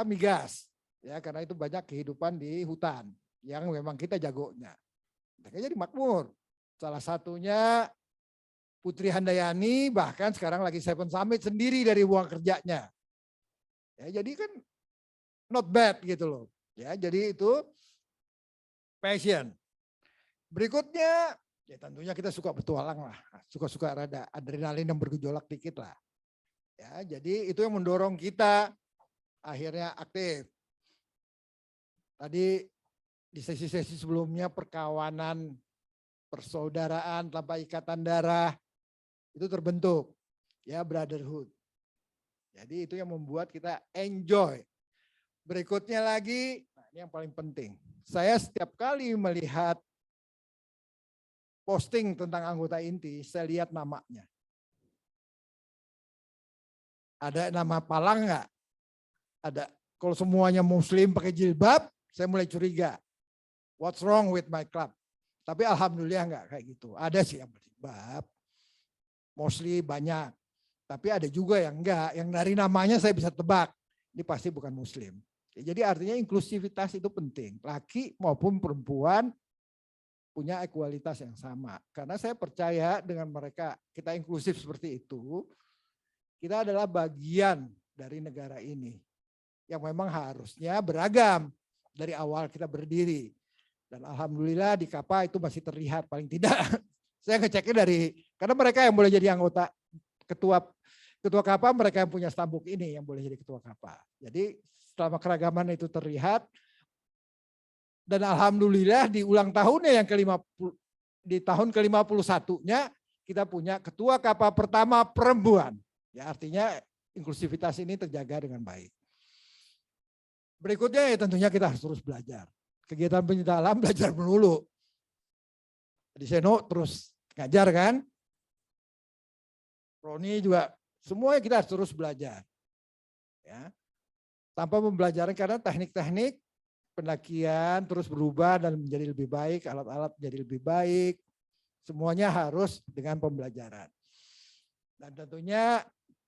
migas. Ya, karena itu banyak kehidupan di hutan yang memang kita jagonya. Mereka jadi makmur. Salah satunya Putri Handayani bahkan sekarang lagi Seven Summit sendiri dari uang kerjanya. Ya, jadi kan not bad gitu loh. Ya, jadi itu passion. Berikutnya, ya tentunya kita suka petualang lah, suka-suka rada adrenalin yang bergejolak dikit lah. Ya, jadi itu yang mendorong kita akhirnya aktif. Tadi di sesi-sesi sebelumnya perkawanan, persaudaraan tanpa ikatan darah itu terbentuk, ya brotherhood. Jadi itu yang membuat kita enjoy. Berikutnya lagi, nah ini yang paling penting. Saya setiap kali melihat posting tentang anggota inti, saya lihat namanya. Ada nama Palang nggak? Ada. Kalau semuanya muslim pakai jilbab, saya mulai curiga. What's wrong with my club? Tapi alhamdulillah nggak kayak gitu. Ada sih yang berjilbab, mostly banyak. Tapi ada juga yang enggak, yang dari namanya saya bisa tebak. Ini pasti bukan muslim. Jadi artinya inklusivitas itu penting. Laki maupun perempuan punya ekualitas yang sama. Karena saya percaya dengan mereka, kita inklusif seperti itu, kita adalah bagian dari negara ini. Yang memang harusnya beragam dari awal kita berdiri. Dan alhamdulillah di KAPA itu masih terlihat paling tidak. Saya ngeceknya karena mereka yang boleh jadi anggota ketua KAPA, mereka yang punya stambuk ini yang boleh jadi ketua KAPA. Jadi selama keragaman itu terlihat, dan alhamdulillah di ulang tahunnya yang di tahun ke-51-nya kita punya ketua KAPA pertama perempuan. Ya artinya inklusivitas ini terjaga dengan baik. Berikutnya ya tentunya kita harus terus belajar. Kegiatan pencinta alam belajar melulu. Di Seno terus ngajar kan, Roni juga, semuanya kita harus terus belajar. Ya. Tanpa pembelajaran karena teknik-teknik pendakian terus berubah dan menjadi lebih baik, alat-alat menjadi lebih baik. Semuanya harus dengan pembelajaran. Dan tentunya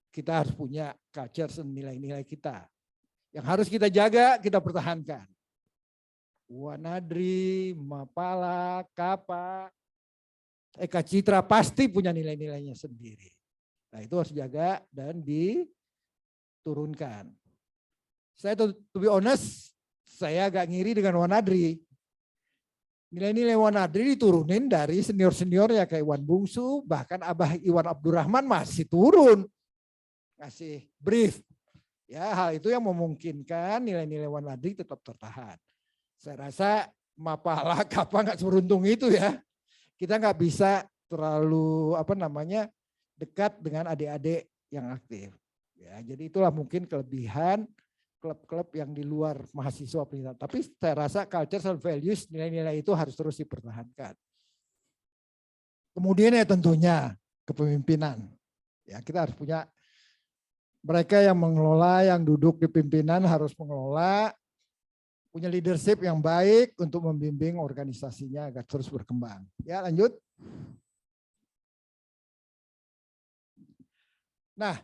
kita harus punya culture dan nilai-nilai kita. Yang harus kita jaga, kita pertahankan. Wanadri, Mapala, Kapa, Eka Citra pasti punya nilai-nilainya sendiri. Nah itu harus jaga dan diturunkan. Saya to be honest, saya agak ngiri dengan Wanadri. Nilai-nilai Wanadri diturunin dari senior-senior ya kayak Iwan Bungsu, bahkan Abah Iwan Abdurrahman masih turun. Ngasih brief. Ya, hal itu yang memungkinkan nilai-nilai Wanadri tetap tertahan. Saya rasa Mapala Kapa nggak seberuntung itu ya. Kita nggak bisa terlalu dekat dengan adik-adik yang aktif. Ya, jadi itulah mungkin kelebihan klub-klub yang di luar mahasiswa pendidikan. Tapi saya rasa culture and values, nilai-nilai itu harus terus dipertahankan. Kemudian ya tentunya kepemimpinan. Ya, kita harus punya mereka yang mengelola, yang duduk di pimpinan harus mengelola, punya leadership yang baik untuk membimbing organisasinya agar terus berkembang. Ya, lanjut. Nah,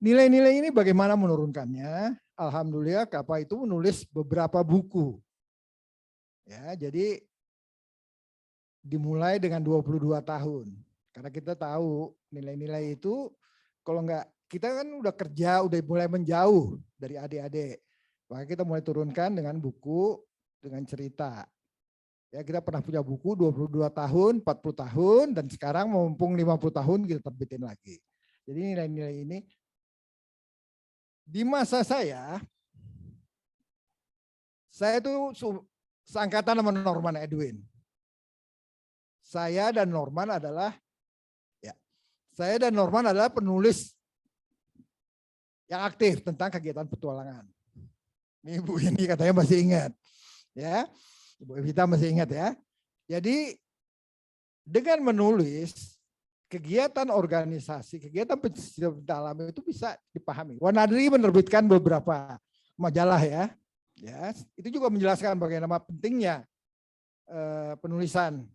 nilai-nilai ini bagaimana menurunkannya? Alhamdulillah Kapa itu menulis beberapa buku. Ya, jadi dimulai dengan 22 tahun. Karena kita tahu nilai-nilai itu kalau enggak, kita kan udah kerja, udah mulai menjauh dari adik-adik. Maka kita mulai turunkan dengan buku, dengan cerita. Ya, kita pernah punya buku 22 tahun, 40 tahun, dan sekarang mumpung 50 tahun kita terbitin lagi. Jadi nilai-nilai ini, di masa saya itu seangkatan sama Norman Edwin. Saya dan Norman adalah penulis yang aktif tentang kegiatan petualangan. Ini Ibu ini katanya masih ingat. Ya, Ibu Evita masih ingat ya. Jadi dengan menulis kegiatan organisasi, kegiatan pencinta alam itu bisa dipahami. Wanadri menerbitkan beberapa majalah ya. Ya, itu juga menjelaskan bagaimana pentingnya penulisan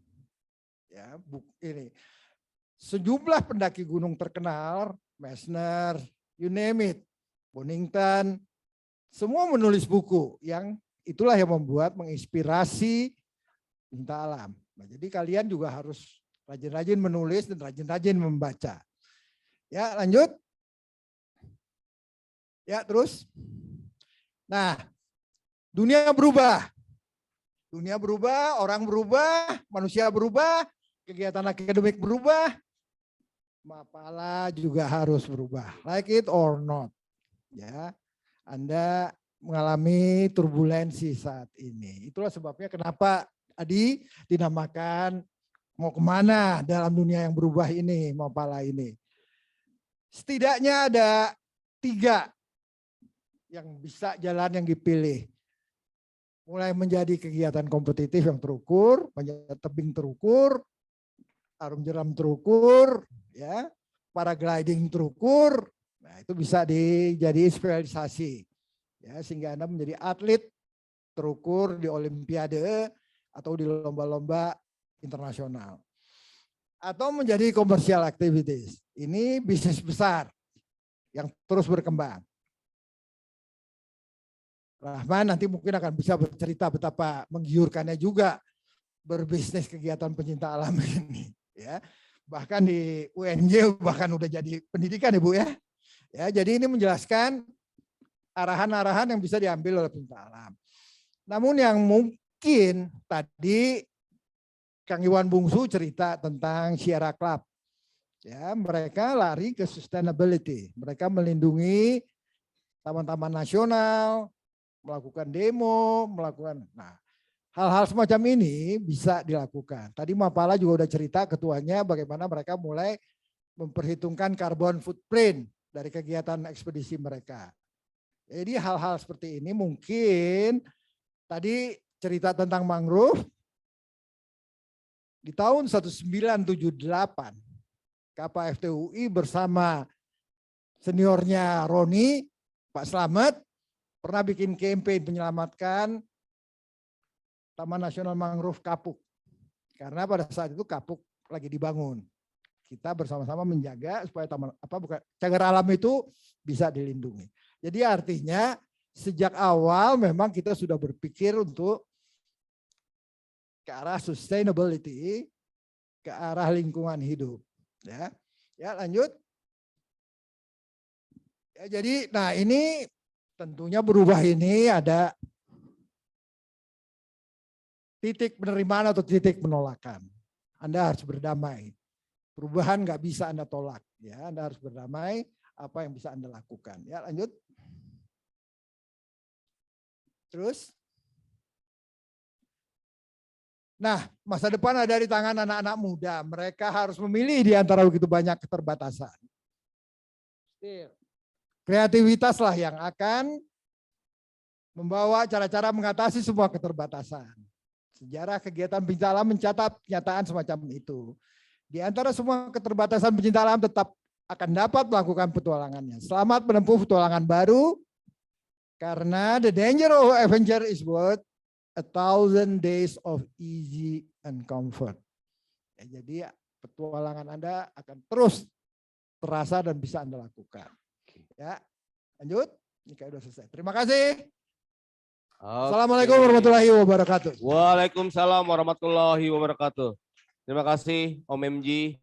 ya, buku ini. Sejumlah pendaki gunung terkenal, Messner, you name it, Bonington, semua menulis buku yang itulah yang menginspirasi pencinta alam. Nah, jadi kalian juga harus rajin-rajin menulis dan rajin-rajin membaca. Ya, lanjut. Ya, terus. Nah, dunia berubah. Dunia berubah, orang berubah, manusia berubah, kegiatan akademik berubah. Mapala juga harus berubah, like it or not. Ya, Anda mengalami turbulensi saat ini. Itulah sebabnya kenapa tadi dinamakan mau kemana dalam dunia yang berubah ini, Mapala ini. Setidaknya ada 3 yang bisa jalan yang dipilih. Mulai menjadi kegiatan kompetitif yang terukur, panjat tebing terukur, arum jeram terukur, ya, paragliding terukur. Nah, itu bisa dijadi spesialisasi. Ya, sehingga Anda menjadi atlet terukur di olimpiade atau di lomba-lomba internasional. Atau menjadi commercial activities. Ini bisnis besar yang terus berkembang. Rahman nanti mungkin akan bisa bercerita betapa menggiurkannya juga berbisnis kegiatan pencinta alam ini. Ya, bahkan di UNJ bahkan udah jadi pendidikan Ibu ya. Ya, jadi ini menjelaskan arahan-arahan yang bisa diambil oleh pencinta alam. Namun yang mungkin tadi Kang Iwan Bungsu cerita tentang Sierra Club. Ya, mereka lari ke sustainability. Mereka melindungi taman-taman nasional, melakukan demo, melakukan hal-hal semacam ini bisa dilakukan. Tadi Mapala juga udah cerita ketuanya bagaimana mereka mulai memperhitungkan carbon footprint dari kegiatan ekspedisi mereka. Jadi hal-hal seperti ini mungkin tadi cerita tentang mangrove di tahun 1978 Kappa FTUI bersama seniornya Roni, Pak Slamet, pernah bikin campaign menyelamatkan Taman Nasional Mangrove Kapuk. Karena pada saat itu Kapuk lagi dibangun. Kita bersama-sama menjaga supaya cagar alam itu bisa dilindungi. Jadi artinya sejak awal memang kita sudah berpikir untuk ke arah sustainability, ke arah lingkungan hidup. Ya lanjut. Ya, jadi, nah ini tentunya berubah ini ada titik penerimaan atau titik penolakan. Anda harus berdamai. Perubahan nggak bisa Anda tolak. Ya, Anda harus berdamai. Apa yang bisa Anda lakukan? Ya, lanjut. Terus. Nah, masa depan ada di tangan anak-anak muda. Mereka harus memilih di antara begitu banyak keterbatasan. Kreativitas lah yang akan membawa cara-cara mengatasi semua keterbatasan. Sejarah kegiatan pencinta alam mencatat kenyataan semacam itu. Di antara semua keterbatasan pencinta alam tetap akan dapat melakukan petualangannya. Selamat menempuh petualangan baru, karena the danger of adventure is worth 1,000 days of easy and comfort. Ya, jadi petualangan Anda akan terus terasa dan bisa Anda lakukan. Ya, lanjut. Ini kayak udah selesai. Terima kasih. Assalamualaikum warahmatullahi wabarakatuh.
Waalaikumsalam warahmatullahi wabarakatuh. Terima kasih Om MG.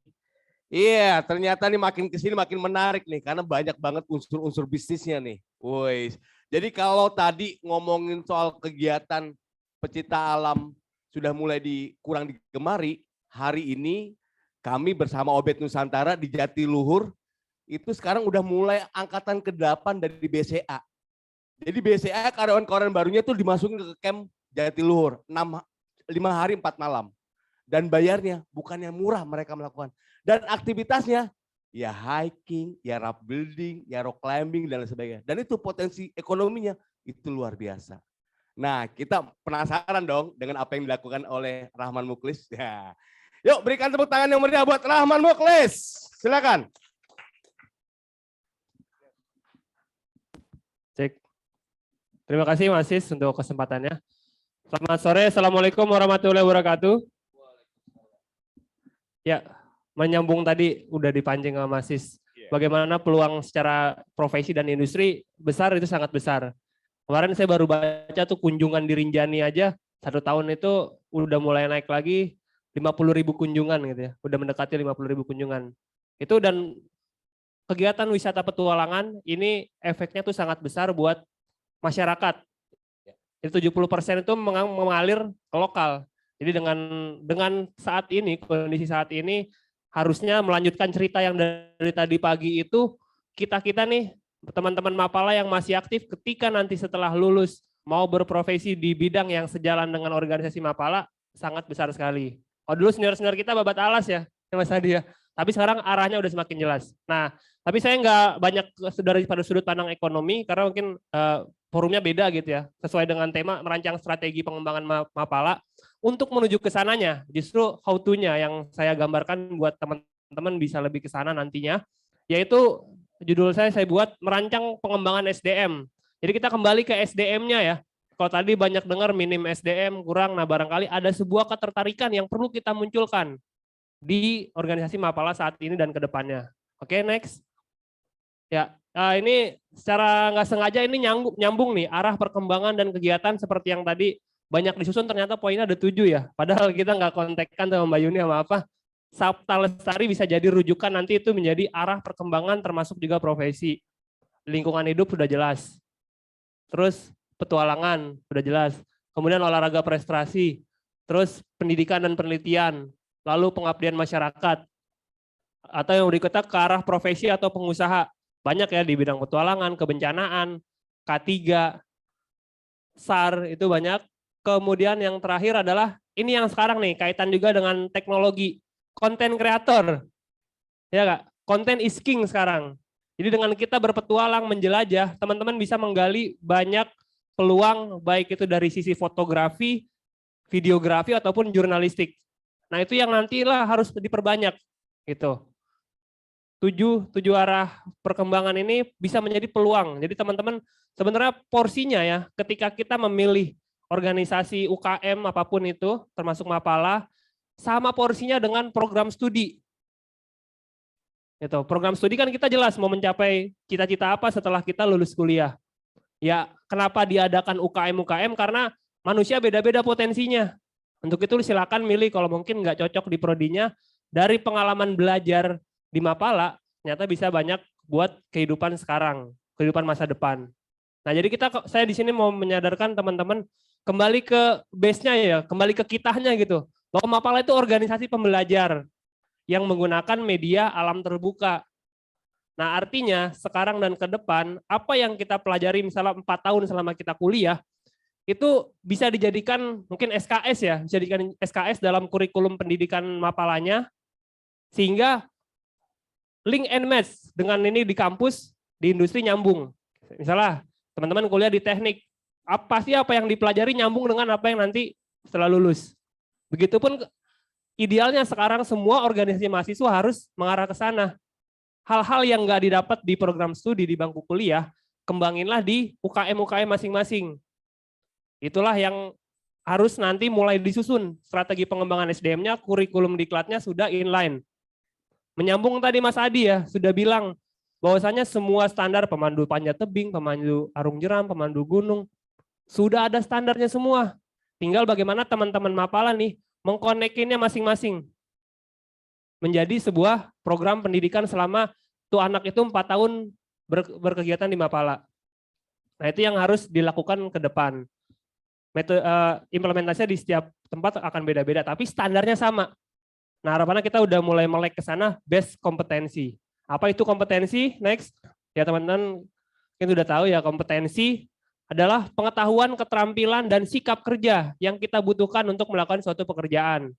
Iya, ternyata nih makin kesini makin menarik nih, karena banyak banget unsur-unsur bisnisnya nih. Woi, jadi kalau tadi ngomongin soal kegiatan pecinta alam sudah mulai kurang digemari, hari ini kami bersama Obet Nusantara di Jatiluhur itu sekarang udah mulai angkatan ke-8 dari BCA. Jadi BCA karyawan-karyawan barunya tuh dimasukin ke camp Jatiluhur 5 hari 4 malam. Dan bayarnya bukannya murah mereka melakukan. Dan aktivitasnya ya hiking, ya rock building, ya rock climbing dan lain sebagainya. Dan itu potensi ekonominya itu luar biasa. Nah, kita penasaran dong dengan apa yang dilakukan oleh Rahman Muklis. Ya. Yuk berikan tepuk tangan yang meriah buat Rahman Muklis. Silakan.
Cek. Terima kasih Mas Sis untuk kesempatannya. Selamat sore, Assalamualaikum warahmatullahi wabarakatuh. Ya, menyambung tadi udah dipancing sama Mas Sis. Bagaimana peluang secara profesi dan industri besar itu sangat besar. Kemarin saya baru baca tuh kunjungan di Rinjani aja 1 tahun itu udah mulai naik lagi 50.000 kunjungan gitu ya. Udah mendekati 50.000 kunjungan. Itu dan kegiatan wisata petualangan ini efeknya tuh sangat besar buat masyarakat. Itu 70% itu mengalir ke lokal. Jadi dengan saat ini, kondisi saat ini harusnya melanjutkan cerita yang dari tadi pagi itu kita nih teman-teman Mapala yang masih aktif ketika nanti setelah lulus mau berprofesi di bidang yang sejalan dengan organisasi Mapala sangat besar sekali. Oh dulu senior-senior kita babat alas ya Mas Hadi ya. Tapi sekarang arahnya udah semakin jelas. Nah, tapi saya nggak banyak dari pada sudut pandang ekonomi karena mungkin forumnya beda gitu ya. Sesuai dengan tema merancang strategi pengembangan Mapala. Untuk menuju ke sananya, justru how to-nya yang saya gambarkan buat teman-teman bisa lebih ke sana nantinya, yaitu judul saya buat merancang pengembangan SDM. Jadi kita kembali ke SDM-nya ya. Kalau tadi banyak dengar minim SDM, kurang, nah barangkali ada sebuah ketertarikan yang perlu kita munculkan di organisasi Mapala saat ini dan ke depannya. Oke, next. Ya, ini secara nggak sengaja ini nyambung nih, arah perkembangan dan kegiatan seperti yang tadi banyak disusun, ternyata poinnya ada 7 ya. Padahal kita nggak kontekkan sama Mbak Yuni sama apa. Sabta Lestari bisa jadi rujukan nanti itu menjadi arah perkembangan termasuk juga profesi. Lingkungan hidup sudah jelas. Terus petualangan sudah jelas. Kemudian olahraga prestasi. Terus pendidikan dan penelitian. Lalu pengabdian masyarakat. Atau yang berikutnya ke arah profesi atau pengusaha. Banyak ya di bidang petualangan, kebencanaan, K3, SAR itu banyak. Kemudian yang terakhir adalah ini yang sekarang nih kaitan juga dengan teknologi, konten kreator, ya kak, konten is king sekarang. Jadi dengan kita berpetualang menjelajah, teman-teman bisa menggali banyak peluang baik itu dari sisi fotografi, videografi ataupun jurnalistik. Nah itu yang nantilah harus diperbanyak gitu. tujuh arah perkembangan ini bisa menjadi peluang. Jadi teman-teman sebenarnya porsinya ya, ketika kita memilih organisasi UKM apapun itu, termasuk Mapala, sama porsinya dengan program studi. Gitu. Program studi kan kita jelas mau mencapai cita-cita apa setelah kita lulus kuliah. Ya, kenapa diadakan UKM? Karena manusia beda-beda potensinya. Untuk itu silakan milih kalau mungkin nggak cocok di prodinya. Dari pengalaman belajar di Mapala, ternyata bisa banyak buat kehidupan sekarang, kehidupan masa depan. Nah, jadi saya di sini mau menyadarkan teman-teman kembali ke base-nya ya, kembali ke kitanya gitu. Bahwa Mapala itu organisasi pembelajar yang menggunakan media alam terbuka. Nah, artinya sekarang dan ke depan, apa yang kita pelajari misalnya 4 tahun selama kita kuliah, itu bisa dijadikan mungkin SKS ya, bisa dijadikan SKS dalam kurikulum pendidikan Mapalanya, sehingga link and match dengan ini di kampus, di industri nyambung. Misalnya teman-teman kuliah di teknik, apa yang dipelajari nyambung dengan apa yang nanti setelah lulus. Begitupun idealnya sekarang semua organisasi mahasiswa harus mengarah ke sana. Hal-hal yang nggak didapat di program studi di bangku kuliah, kembanginlah di UKM masing-masing. Itulah yang harus nanti mulai disusun. Strategi pengembangan SDM-nya, kurikulum diklatnya sudah inline. Menyambung tadi Mas Adi ya, sudah bilang bahwasanya semua standar pemandu panjat tebing, pemandu arung jeram, pemandu gunung, sudah ada standarnya semua. Tinggal bagaimana teman-teman Mapala nih mengkonekinnya masing-masing menjadi sebuah program pendidikan selama tuh anak itu 4 tahun berkegiatan di Mapala. Nah, itu yang harus dilakukan ke depan. Implementasinya di setiap tempat akan beda-beda, tapi standarnya sama. Nah, harapannya kita udah mulai melek ke sana, base kompetensi. Apa itu kompetensi? Next. Ya teman-teman mungkin sudah tahu ya, kompetensi adalah pengetahuan, keterampilan, dan sikap kerja yang kita butuhkan untuk melakukan suatu pekerjaan.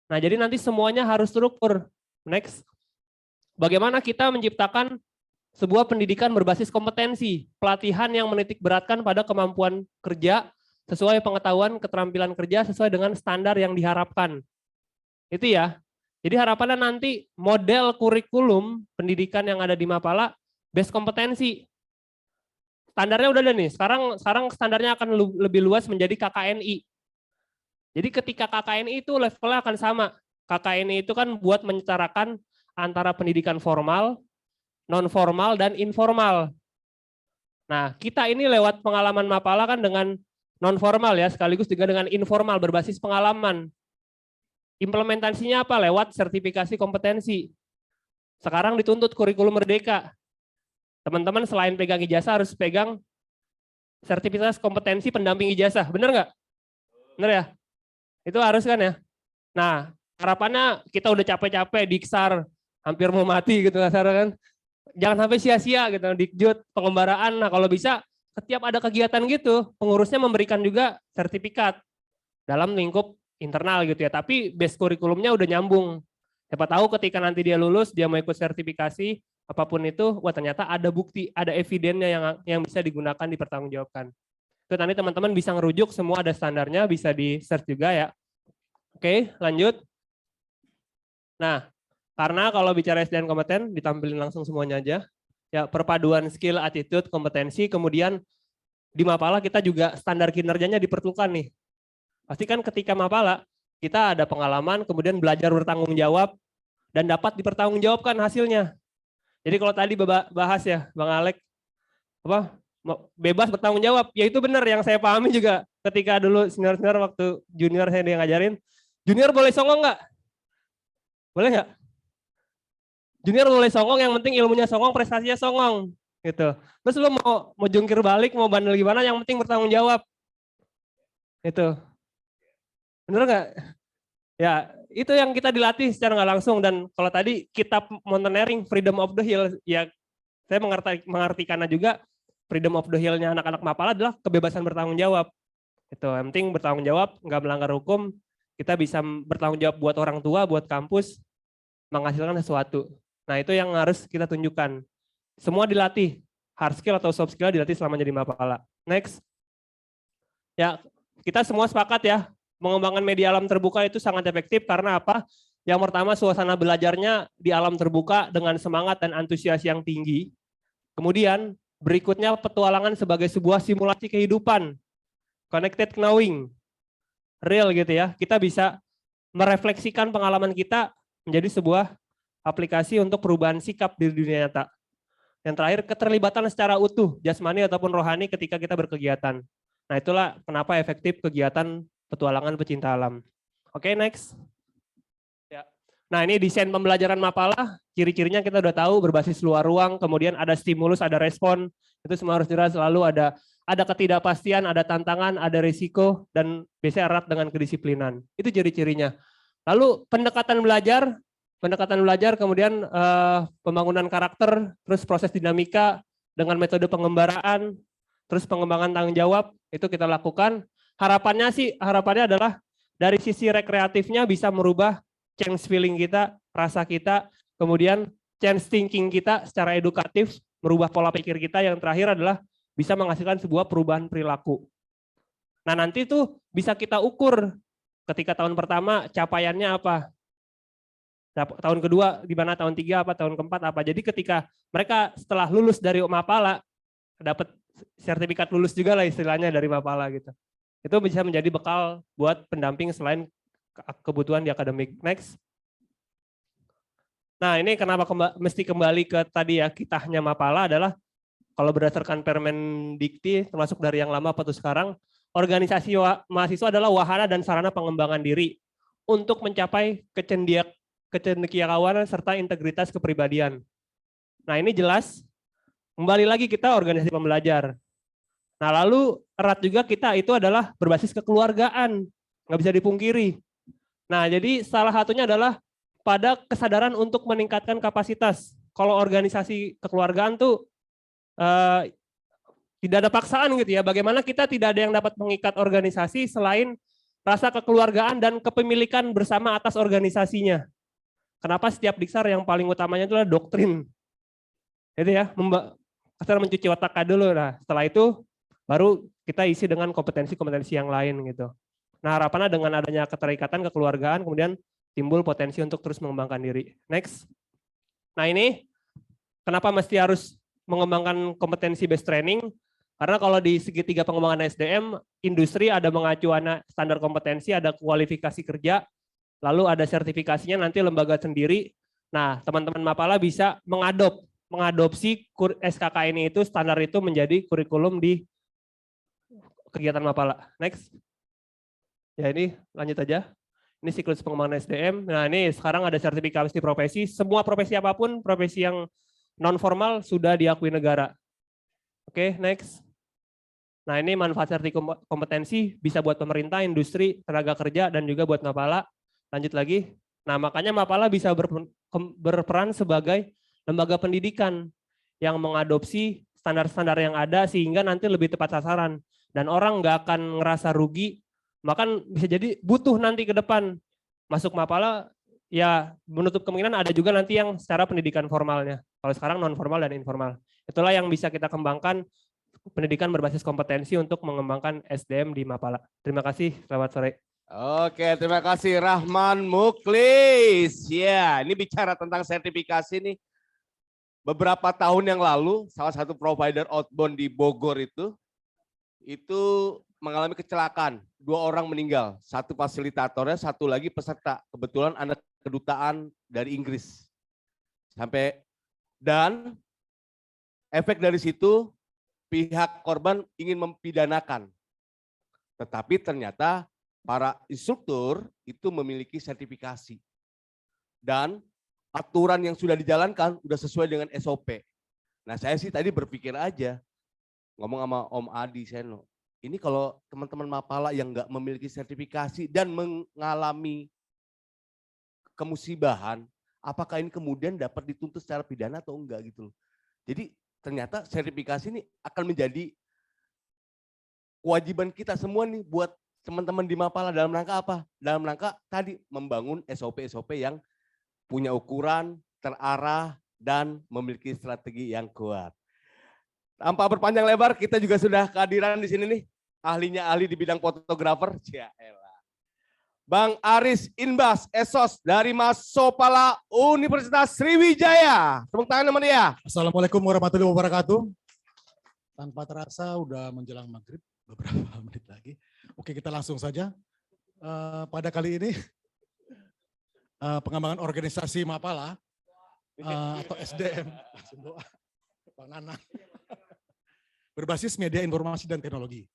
Nah, jadi nanti semuanya harus terukur. Next. Bagaimana kita menciptakan sebuah pendidikan berbasis kompetensi, pelatihan yang menitik beratkan pada kemampuan kerja, sesuai pengetahuan, keterampilan kerja, sesuai dengan standar yang diharapkan. Itu ya. Jadi harapannya nanti model kurikulum pendidikan yang ada di Mapala, base kompetensi. Standarnya udah ada nih, sekarang standarnya akan lebih luas menjadi KKNI. Jadi ketika KKNI itu levelnya akan sama. KKNI itu kan buat menyetarakan antara pendidikan formal, non-formal, dan informal. Nah, kita ini lewat pengalaman Mapala kan dengan non-formal ya, sekaligus juga dengan informal berbasis pengalaman. Implementasinya apa? Lewat sertifikasi kompetensi. Sekarang dituntut kurikulum merdeka. Teman-teman selain pegang ijazah harus pegang sertifikasi kompetensi pendamping ijazah. Benar nggak? Benar ya? Itu harus kan ya? Nah, harapannya kita udah capek-capek diksar, hampir mau mati gitu kan. Jangan sampai sia-sia gitu, dikjut, pengembaraan. Nah, kalau bisa setiap ada kegiatan gitu, pengurusnya memberikan juga sertifikat dalam lingkup internal gitu ya. Tapi base kurikulumnya udah nyambung. Siapa tahu ketika nanti dia lulus, dia mau ikut sertifikasi, apapun itu, wah ternyata ada bukti, ada evidennya yang bisa digunakan, dipertanggungjawabkan. Itu nanti teman-teman bisa ngerujuk, semua ada standarnya, bisa di-search juga ya. Oke, lanjut. Nah, karena kalau bicara SDM kompeten, ditampilin langsung semuanya aja. Ya, perpaduan skill, attitude, kompetensi, kemudian di Mapala kita juga standar kinerjanya diperlukan nih. Pasti kan ketika Mapala, kita ada pengalaman, kemudian belajar bertanggung jawab, dan dapat dipertanggungjawabkan hasilnya. Jadi kalau tadi bahas ya, Bang Alek, bebas bertanggung jawab, ya itu benar yang saya pahami juga. Ketika dulu senior-senior waktu junior saya dia ngajarin, junior boleh songong nggak? Boleh nggak? Junior boleh songong, yang penting ilmunya songong, prestasinya songong. Gitu. Terus lu mau jungkir balik, mau bandel gimana, yang penting bertanggung jawab. Itu. Bener nggak? Ya, itu yang kita dilatih secara nggak langsung. Dan kalau tadi kitab Mountaineering, Freedom of the Hill, ya saya mengartikannya juga, Freedom of the Hill-nya anak-anak Mapala adalah kebebasan bertanggung jawab. Itu, yang penting bertanggung jawab, nggak melanggar hukum, kita bisa bertanggung jawab buat orang tua, buat kampus, menghasilkan sesuatu. Nah, itu yang harus kita tunjukkan. Semua dilatih, hard skill atau soft skill dilatih selama jadi Mapala. Next. Ya, kita semua sepakat ya, mengembangkan media alam terbuka itu sangat efektif karena apa? Yang pertama, suasana belajarnya di alam terbuka dengan semangat dan antusias yang tinggi. Kemudian berikutnya petualangan sebagai sebuah simulasi kehidupan, connected knowing, real gitu ya. Kita bisa merefleksikan pengalaman kita menjadi sebuah aplikasi untuk perubahan sikap di dunia nyata. Yang terakhir, keterlibatan secara utuh, jasmani ataupun rohani ketika kita berkegiatan. Nah, itulah kenapa efektif kegiatan petualangan pecinta alam. Oke, next. Ya. Nah, ini desain pembelajaran Mapala, ciri-cirinya kita udah tahu, berbasis luar ruang, kemudian ada stimulus, ada respon, itu semua harus jelas, lalu ada ketidakpastian, ada tantangan, ada risiko, dan biasanya erat dengan kedisiplinan. Itu ciri-cirinya. Lalu pendekatan belajar, kemudian pembangunan karakter, terus proses dinamika dengan metode pengembaraan, terus pengembangan tanggung jawab, itu kita lakukan. Harapannya adalah dari sisi rekreatifnya bisa merubah change feeling kita, rasa kita, kemudian change thinking kita secara edukatif, merubah pola pikir kita, yang terakhir adalah bisa menghasilkan sebuah perubahan perilaku. Nah, nanti tuh bisa kita ukur ketika tahun pertama capaiannya apa, tahun kedua di mana, tahun 3 apa, tahun keempat apa. Jadi ketika mereka setelah lulus dari Mapala, dapat sertifikat lulus juga lah istilahnya dari Mapala gitu. Itu bisa menjadi bekal buat pendamping selain kebutuhan di akademik. Next. Nah, ini kenapa mesti kembali ke tadi ya, kitahnya Mapala adalah kalau berdasarkan Permendikti, termasuk dari yang lama atau sekarang, organisasi mahasiswa adalah wahana dan sarana pengembangan diri untuk mencapai kecendekiawan serta integritas kepribadian. Nah, ini jelas. Kembali lagi kita organisasi pembelajar. Nah, lalu erat juga kita itu adalah berbasis kekeluargaan, nggak bisa dipungkiri. Nah, jadi salah satunya adalah pada kesadaran untuk meningkatkan kapasitas. Kalau organisasi kekeluargaan tuh tidak ada paksaan gitu ya. Bagaimana kita tidak ada yang dapat mengikat organisasi selain rasa kekeluargaan dan kepemilikan bersama atas organisasinya. Kenapa setiap diksar yang paling utamanya adalah doktrin. Jadi ya, asal mencuci otak dulu. Nah, setelah itu baru kita isi dengan kompetensi-kompetensi yang lain gitu. Nah, harapannya dengan adanya keterikatan kekeluargaan, kemudian timbul potensi untuk terus mengembangkan diri. Next. Nah, ini kenapa mesti harus mengembangkan kompetensi based training? Karena kalau di segitiga pengembangan SDM, industri ada mengacu standar kompetensi, ada kualifikasi kerja, lalu ada sertifikasinya nanti lembaga sendiri. Nah, teman-teman Mapala bisa mengadopsi SKKN itu, standar itu menjadi kurikulum di kegiatan Mapala. Next. Ya, ini lanjut aja. Ini siklus pengembangan SDM. Nah, ini sekarang ada sertifikasi profesi. Semua profesi apapun, profesi yang non formal sudah diakui negara. Oke, next. Nah, ini manfaat sertifikasi kompetensi bisa buat pemerintah, industri, tenaga kerja, dan juga buat Mapala. Lanjut lagi. Nah, makanya Mapala bisa berperan sebagai lembaga pendidikan yang mengadopsi standar-standar yang ada sehingga nanti lebih tepat sasaran. Dan orang nggak akan ngerasa rugi, bahkan bisa jadi butuh nanti ke depan. Masuk Mapala, ya menutup kemungkinan ada juga nanti yang secara pendidikan formalnya. Kalau sekarang non formal dan informal. Itulah yang bisa kita kembangkan, pendidikan berbasis kompetensi untuk mengembangkan SDM di Mapala. Terima kasih, selamat sore.
Oke, terima kasih Rahman Muklis. Ya, ini bicara tentang sertifikasi nih. Beberapa tahun yang lalu, salah satu provider outbound di Bogor itu mengalami kecelakaan. 2 orang meninggal, 1 fasilitatornya, 1 lagi peserta. Kebetulan anak kedutaan dari Inggris. Dan efek dari situ pihak korban ingin mempidanakan. Tetapi ternyata para instruktur itu memiliki sertifikasi. Dan aturan yang sudah dijalankan sudah sesuai dengan SOP. Nah, saya sih tadi berpikir aja, ngomong sama Om Adi Seno, ini kalau teman-teman Mapala yang nggak memiliki sertifikasi dan mengalami kemusibahan, apakah ini kemudian dapat dituntut secara pidana atau enggak gitu loh. Jadi ternyata sertifikasi ini akan menjadi kewajiban kita semua nih buat teman-teman di Mapala dalam rangka apa? Dalam rangka tadi membangun SOP-SOP yang punya ukuran, terarah, dan memiliki strategi yang kuat. Tanpa berpanjang lebar, kita juga sudah kehadiran di sini nih, ahlinya ahli di bidang fotografer. Ya elah. Bang Aris Inbas Esos dari Masopala Universitas Sriwijaya. Tepuk tangan sama dia.
Assalamualaikum warahmatullahi wabarakatuh. Tanpa terasa udah menjelang maghrib beberapa menit lagi. Oke, kita langsung saja. Pada kali ini pengembangan organisasi Mapala atau SDM Bang Nanang berbasis media informasi dan teknologi.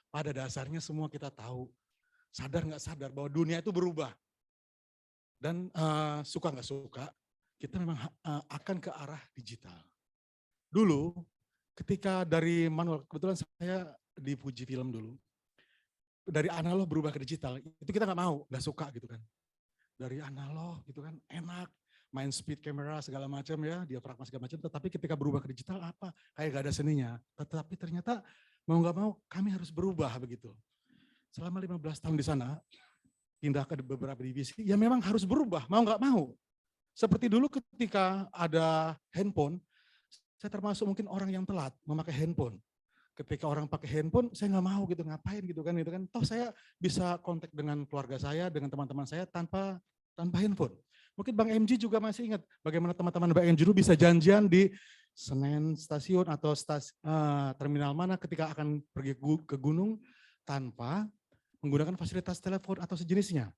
Pada dasarnya semua kita tahu, sadar nggak sadar bahwa dunia itu berubah. Dan suka nggak suka, kita memang akan ke arah digital. Dulu ketika dari manual, kebetulan saya di Fuji Film dulu, dari analog berubah ke digital, itu kita nggak mau, nggak suka gitu kan. Dari analog gitu kan, enak, main speed camera segala macam ya, diafragma segala macam, tetapi ketika berubah ke digital apa? Kayak gak ada seninya. Tetapi ternyata mau nggak mau kami harus berubah begitu. Selama 15 tahun di sana, pindah ke beberapa divisi, ya memang harus berubah, mau nggak mau. Seperti dulu ketika ada handphone, saya termasuk mungkin orang yang telat memakai handphone. Ketika orang pakai handphone, saya nggak mau gitu, ngapain gitu kan. Toh saya bisa kontak dengan keluarga saya, dengan teman-teman saya tanpa handphone. Mungkin Bang MG juga masih ingat bagaimana teman-teman Bang MG dulu bisa janjian di Senen stasiun atau terminal mana ketika akan pergi ke gunung tanpa menggunakan fasilitas telepon atau sejenisnya.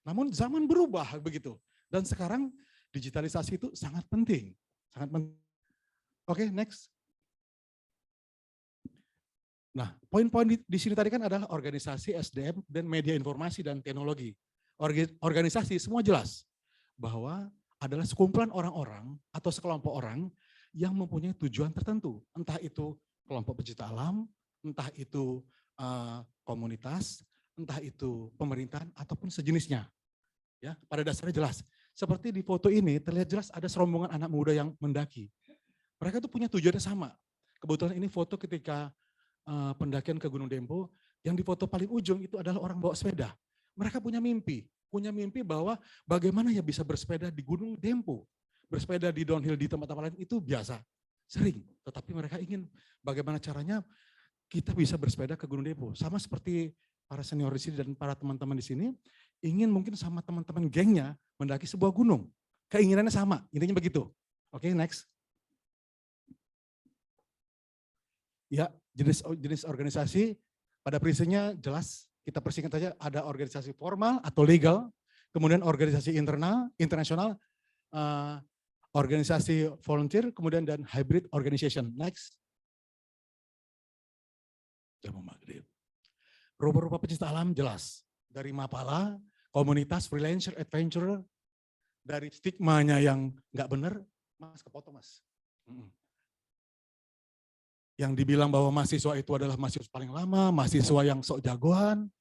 Namun zaman berubah begitu. Dan sekarang digitalisasi itu sangat penting. Sangat penting. Oke, next. Nah, poin-poin di sini tadi kan adalah organisasi, SDM, dan media informasi dan teknologi. Organisasi semua jelas bahwa adalah sekumpulan orang-orang atau sekelompok orang yang mempunyai tujuan tertentu. Entah itu kelompok pecinta alam, entah itu komunitas, entah itu pemerintahan ataupun sejenisnya. Ya, pada dasarnya jelas. Seperti di foto ini terlihat jelas ada serombongan anak muda yang mendaki. Mereka itu punya tujuannya sama. Kebetulan ini foto ketika pendakian ke Gunung Dempo, yang di foto paling ujung itu adalah orang bawa sepeda. Mereka punya mimpi bahwa bagaimana ya bisa bersepeda di Gunung Dempo. Bersepeda di downhill di tempat-tempat lain itu biasa, sering. Tetapi mereka ingin bagaimana caranya kita bisa bersepeda ke Gunung Dempo. Sama seperti para senior di sini dan para teman-teman di sini ingin mungkin sama teman-teman gengnya mendaki sebuah gunung. Keinginannya sama, intinya begitu. Oke, next. Ya, jenis organisasi pada prinsipnya jelas, kita persingkat saja, ada organisasi formal atau legal, kemudian organisasi internasional, organisasi volunteer, kemudian dan hybrid organization. Next. Rupa-rupa pecinta alam jelas. Dari Mapala, komunitas, freelancer, adventurer, dari stigmanya yang nggak benar, Mas kepotong Mas. Yang dibilang bahwa mahasiswa itu adalah mahasiswa paling lama, mahasiswa yang sok jagoan,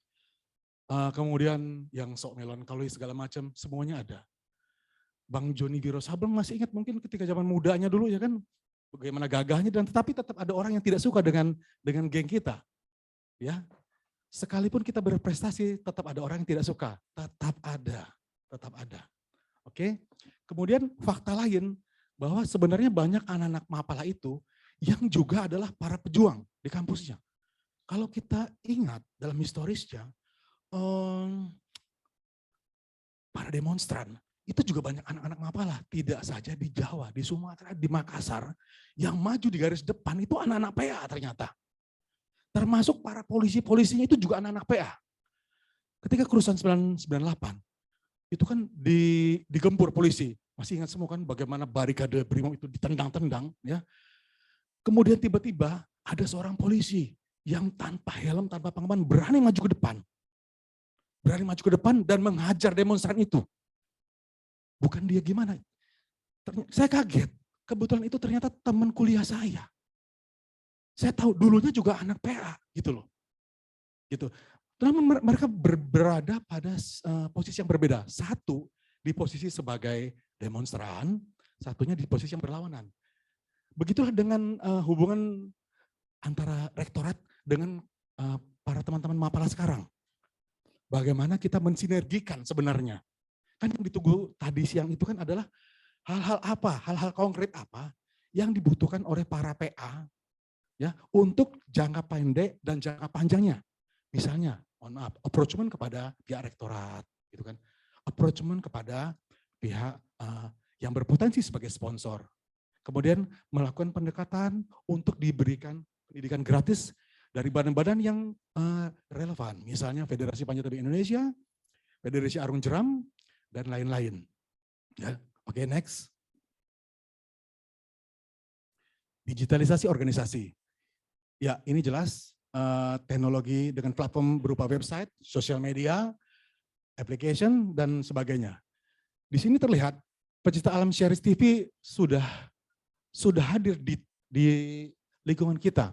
kemudian yang sok melankoli segala macam, semuanya ada. Bang Joni Wiro Sableng masih ingat mungkin ketika zaman mudanya dulu ya kan, bagaimana gagahnya, dan tetapi tetap ada orang yang tidak suka dengan geng kita. Ya, sekalipun kita berprestasi, tetap ada orang yang tidak suka. Tetap ada. Oke. Kemudian fakta lain bahwa sebenarnya banyak anak-anak Mapala itu yang juga adalah para pejuang di kampusnya. Kalau kita ingat dalam historisnya, para demonstran itu juga banyak anak-anak Mapala. Tidak saja di Jawa, di Sumatera, di Makassar, yang maju di garis depan itu anak-anak PA ternyata. Termasuk para polisinya itu juga anak-anak PA. Ketika kerusuhan 998, itu kan digempur polisi. Masih ingat semua kan bagaimana barikade Brimob itu ditendang-tendang. Ya. Kemudian tiba-tiba ada seorang polisi yang tanpa helm, tanpa pengaman berani maju ke depan. Berani maju ke depan dan menghajar demonstran itu. Bukan dia gimana. Saya kaget. Kebetulan itu ternyata teman kuliah saya. Saya tahu dulunya juga anak PA gitu loh. Gitu. Namun mereka berada pada posisi yang berbeda. Satu di posisi sebagai demonstran, satunya di posisi yang berlawanan. Begitulah dengan hubungan antara rektorat dengan para teman-teman Mapala sekarang. Bagaimana kita mensinergikan sebenarnya. Kan yang ditunggu tadi siang itu kan adalah hal-hal konkret apa yang dibutuhkan oleh para PA ya untuk jangka pendek dan jangka panjangnya. Misalnya, mohon maaf, approachment kepada pihak rektorat, gitu kan. Approachment kepada pihak yang berpotensi sebagai sponsor. Kemudian melakukan pendekatan untuk diberikan pendidikan gratis dari badan-badan yang relevan. Misalnya Federasi Panjat Tebing Indonesia, Federasi Arung Jeram, dan lain-lain. Ya, oke, next. Digitalisasi organisasi. Ya, ini jelas teknologi dengan platform berupa website, sosial media, application, dan sebagainya. Di sini terlihat pecinta alam Sherry's TV sudah hadir di lingkungan kita.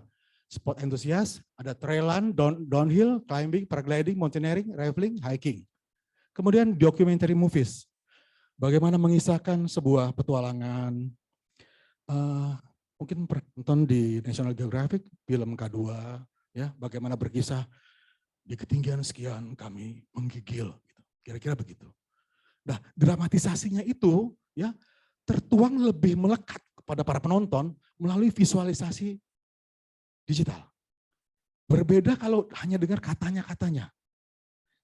Sport entusias, ada trailan, downhill, climbing, paragliding, mountaineering, rafting, hiking. Kemudian documentary movies. Bagaimana mengisahkan sebuah petualangan, mungkin pernah nonton di National Geographic, film K2, ya, bagaimana berkisah di ketinggian sekian kami menggigil, gitu. Kira-kira begitu. Nah, dramatisasinya itu ya tertuang lebih melekat kepada para penonton melalui visualisasi digital. Berbeda kalau hanya dengar katanya-katanya.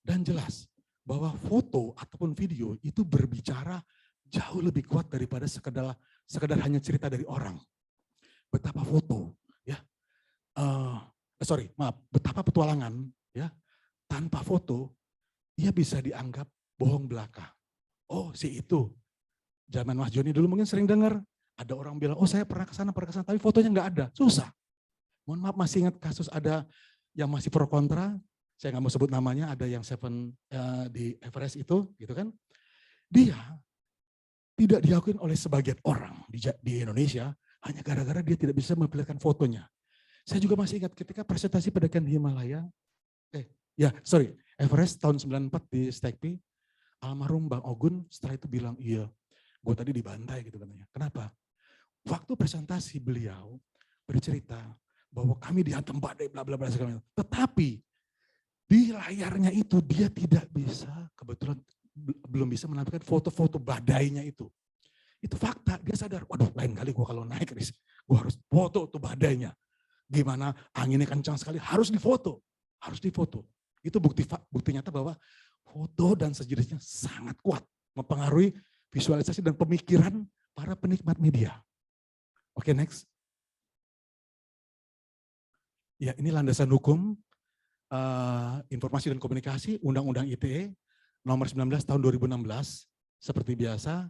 Dan jelas bahwa foto ataupun video itu berbicara jauh lebih kuat daripada sekedar hanya cerita dari orang. Betapa foto, ya, betapa petualangan, ya, tanpa foto, ia bisa dianggap bohong belaka. Oh, si itu. Zaman Mas Joni dulu mungkin sering dengar, ada orang bilang, oh saya pernah ke sana, tapi fotonya nggak ada. Susah. Mohon maaf, masih ingat kasus ada yang masih pro kontra, saya nggak mau sebut namanya, ada yang di Everest itu, gitu kan. Dia tidak diakui oleh sebagian orang di Indonesia, hanya gara-gara dia tidak bisa memperlihatkan fotonya. Saya juga masih ingat ketika presentasi pendakian Himalaya, Everest tahun 94 di Stekpi, almarhum Bang Ogun setelah itu bilang, iya, gue tadi dibantai gitu katanya. Kenapa? Waktu presentasi beliau bercerita bahwa kami dihantam badai, bla bla bla segala macam. Tetapi di layarnya itu dia tidak bisa, kebetulan belum bisa menampilkan foto-foto badainya itu. Itu fakta, dia sadar, waduh lain kali gue kalau naik, gue harus foto tuh badainya. Gimana anginnya kencang sekali, harus difoto. Itu bukti nyata bahwa foto dan sejenisnya sangat kuat mempengaruhi visualisasi dan pemikiran para penikmat media. Oke, next. Ya, ini landasan hukum informasi dan komunikasi Undang-Undang ITE nomor 19 tahun 2016. Seperti biasa,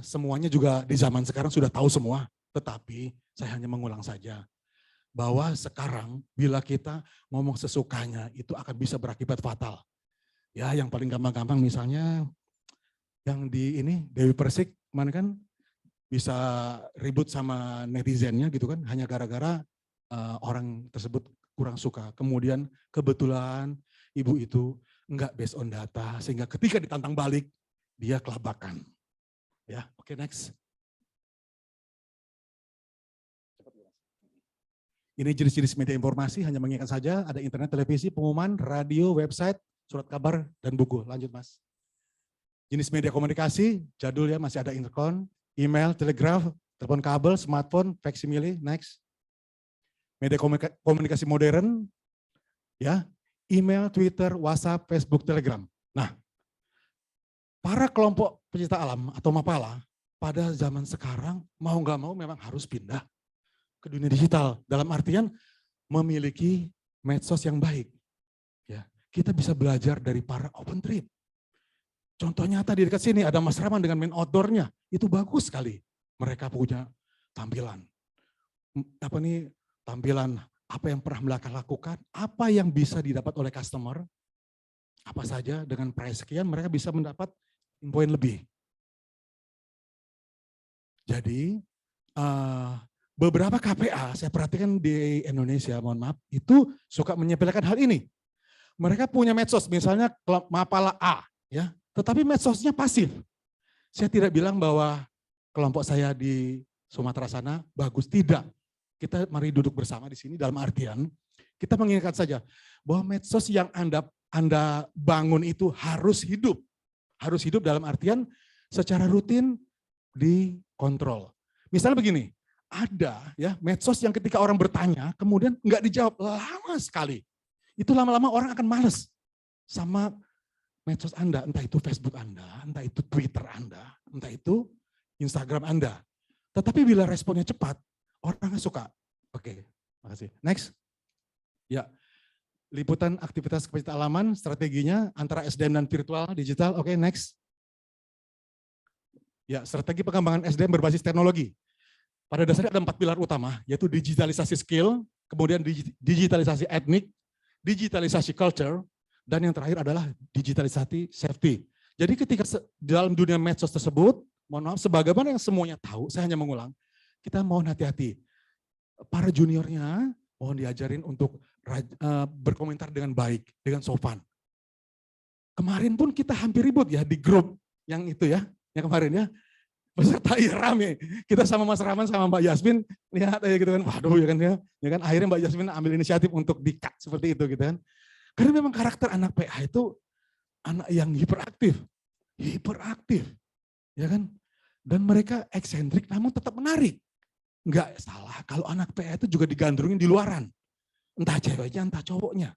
semuanya juga di zaman sekarang sudah tahu semua, tetapi saya hanya mengulang saja bahwa sekarang bila kita ngomong sesukanya itu akan bisa berakibat fatal. Ya, yang paling gampang-gampang misalnya yang di ini Dewi Persik kemarin kan bisa ribut sama netizennya gitu kan, hanya gara-gara orang tersebut kurang suka. Kemudian kebetulan ibu itu enggak based on data, sehingga ketika ditantang balik dia kelabakan. Ya, oke, next. Ini jenis-jenis media informasi, hanya mengingatkan saja ada internet, televisi, pengumuman, radio, website, surat kabar, dan buku. Lanjut, Mas. Jenis media komunikasi, jadul ya, masih ada intercom, email, telegraf, telepon kabel, smartphone, faksimile, next. Media komunikasi modern, ya, email, Twitter, WhatsApp, Facebook, Telegram. Nah, para kelompok pecinta alam atau Mapala pada zaman sekarang mau nggak mau memang harus pindah ke dunia digital. Dalam artian memiliki medsos yang baik. Ya, kita bisa belajar dari para open trip. Contoh nyata di dekat sini ada Mas Rahman dengan main outdoor-nya. Itu bagus sekali. Mereka punya tampilan. Tampilan apa yang pernah mereka lakukan, apa yang bisa didapat oleh customer, apa saja dengan price sekian mereka bisa mendapat poin lebih. Jadi beberapa KPA saya perhatikan di Indonesia, mohon maaf, itu suka menyepelekan hal ini. Mereka punya medsos, misalnya Mapala A, ya, tetapi medsosnya pasif. Saya tidak bilang bahwa kelompok saya di Sumatera sana bagus, tidak. Kita mari duduk bersama di sini dalam artian kita mengingatkan saja bahwa medsos yang Anda bangun itu harus hidup. Harus hidup dalam artian secara rutin dikontrol. Misalnya begini, ada ya medsos yang ketika orang bertanya kemudian nggak dijawab lama sekali. Itu lama-lama orang akan males sama medsos Anda, entah itu Facebook Anda, entah itu Twitter Anda, entah itu Instagram Anda. Tetapi bila responnya cepat, orang suka. Oke, makasih. Next. Ya, liputan aktivitas kepenciptaan alaman, strateginya antara SDM dan virtual, digital. Oke, next. Ya, strategi pengembangan SDM berbasis teknologi. Pada dasarnya ada 4 pilar utama, yaitu digitalisasi skill, kemudian digitalisasi etnik, digitalisasi culture, dan yang terakhir adalah digitalisasi safety. Jadi ketika dalam dunia medsos tersebut, mohon maaf, sebagaimana yang semuanya tahu, saya hanya mengulang, kita mohon hati-hati. Para juniornya mohon diajarin untuk berkomentar dengan baik, dengan sopan. Kemarin pun kita hampir ribut ya di grup yang itu ya, yang kemarin ya. Peserta ya rame. Kita sama Mas Rahman sama Mbak Yasmin lihat aja gitu kan, waduh ya kan akhirnya Mbak Yasmin ambil inisiatif untuk di-cut seperti itu gitu kan. Karena memang karakter anak PA itu anak yang hiperaktif, ya kan. Dan mereka eksentrik namun tetap menarik. Enggak salah kalau anak PA itu juga digandrungin di luaran. Entah ceweknya, entah cowoknya.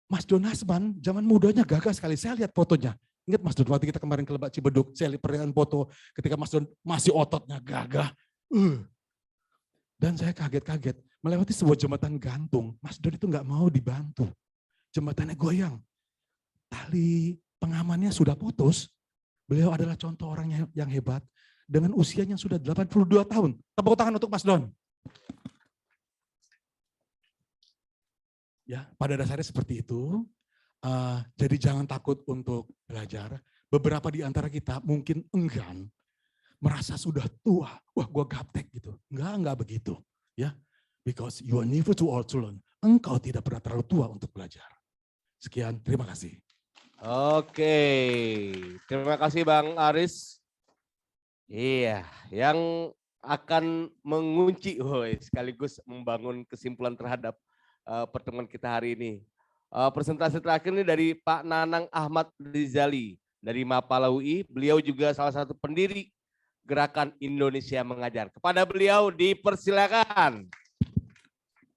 Mas Don Hasman, zaman mudanya gagah sekali. Saya lihat fotonya. Ingat Mas Don, waktu kita kemarin ke Lebak Cibeduk, saya lihat pernyataan foto ketika Mas Don masih ototnya gagah. Dan saya kaget-kaget. Melewati sebuah jembatan gantung, Mas Don itu nggak mau dibantu. Jembatannya goyang. Tali pengamannya sudah putus. Beliau adalah contoh orang yang hebat. Dengan usianya sudah 82 tahun. Tepuk tangan untuk Mas Don. Ya, pada dasarnya seperti itu. Jadi jangan takut untuk belajar. Beberapa di antara kita mungkin enggan, merasa sudah tua. Wah, gua gaptek gitu. Enggak begitu. Ya, because you are never too old to learn. Engkau tidak pernah terlalu tua untuk belajar. Sekian, terima kasih.
Oke, terima kasih Bang Aris. Iya, yang akan mengunci, sekaligus membangun kesimpulan terhadap pertemuan kita hari ini. Presentasi terakhir ini dari Pak Nanang Ahmad Rizali dari Mapala UI. Beliau juga salah satu pendiri Gerakan Indonesia Mengajar. Kepada beliau dipersilakan.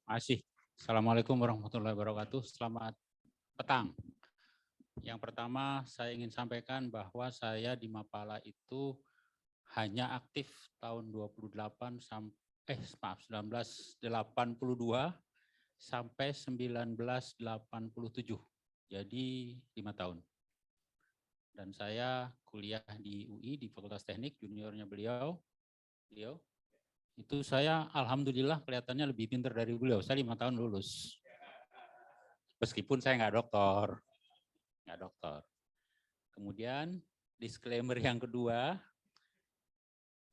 Masih. Assalamualaikum warahmatullahi wabarakatuh. Selamat petang. Yang pertama saya ingin sampaikan bahwa saya di Mapala itu hanya aktif tahun 1982 sampai 1987. Jadi 5 tahun. Dan saya kuliah di UI di Fakultas Teknik, juniornya beliau. Itu saya alhamdulillah kelihatannya lebih pintar dari beliau. Saya 5 tahun lulus. Meskipun saya nggak doktor. Kemudian disclaimer yang kedua,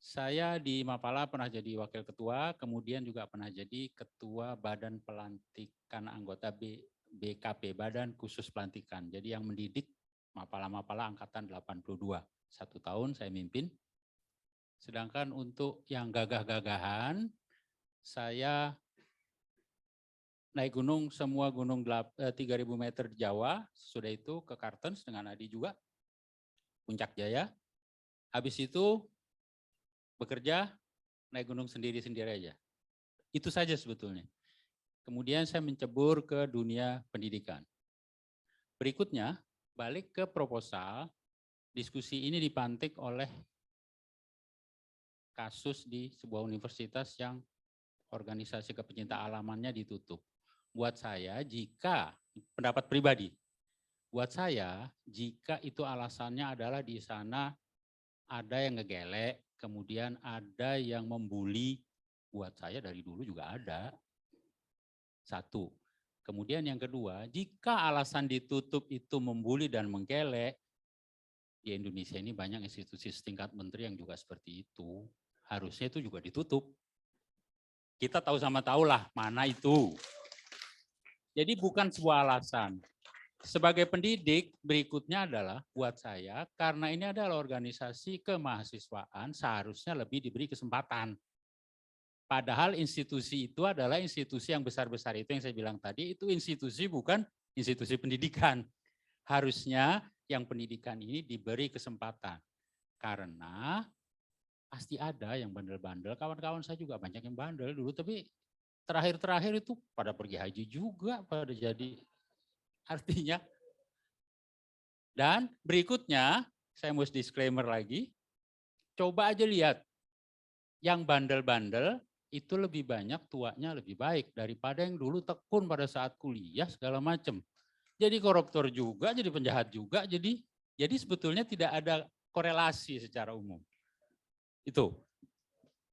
saya di Mapala pernah jadi wakil ketua, kemudian juga pernah jadi ketua Badan Pelantikan Anggota BKP, Badan Khusus Pelantikan. Jadi yang mendidik Mapala angkatan 82. 1 tahun saya mimpin. Sedangkan untuk yang gagah-gagahan, saya naik gunung, semua gunung 3.000 meter di Jawa, sudah itu ke Kartens dengan Adi juga, Puncak Jaya. Habis itu bekerja, naik gunung sendiri-sendiri aja. Itu saja sebetulnya. Kemudian saya mencebur ke dunia pendidikan. Berikutnya, balik ke proposal, diskusi ini dipantik oleh kasus di sebuah universitas yang organisasi kepecinta alamannya ditutup. Buat saya, jika, pendapat pribadi, buat saya, jika itu alasannya adalah di sana ada yang ngegelek, kemudian ada yang membuli, buat saya dari dulu juga ada. 1. Kemudian yang kedua, jika alasan ditutup itu membuli dan menggelek, di Indonesia ini banyak institusi setingkat menteri yang juga seperti itu. Harusnya itu juga ditutup. Kita tahu sama tahulah mana itu. Jadi bukan sebuah alasan. Sebagai pendidik, berikutnya adalah buat saya, karena ini adalah organisasi kemahasiswaan, seharusnya lebih diberi kesempatan. Padahal institusi itu adalah institusi yang besar-besar itu yang saya bilang tadi, itu institusi bukan institusi pendidikan. Harusnya yang pendidikan ini diberi kesempatan. Karena pasti ada yang bandel-bandel, kawan-kawan saya juga banyak yang bandel dulu, tapi terakhir-terakhir itu pada pergi haji juga, pada jadi. Artinya Dan berikutnya, saya mesti disclaimer lagi, coba aja lihat, yang bandel-bandel itu lebih banyak tuanya lebih baik daripada yang dulu tekun pada saat kuliah segala macam. Jadi koruptor juga, jadi penjahat juga, jadi sebetulnya tidak ada korelasi secara umum. Itu.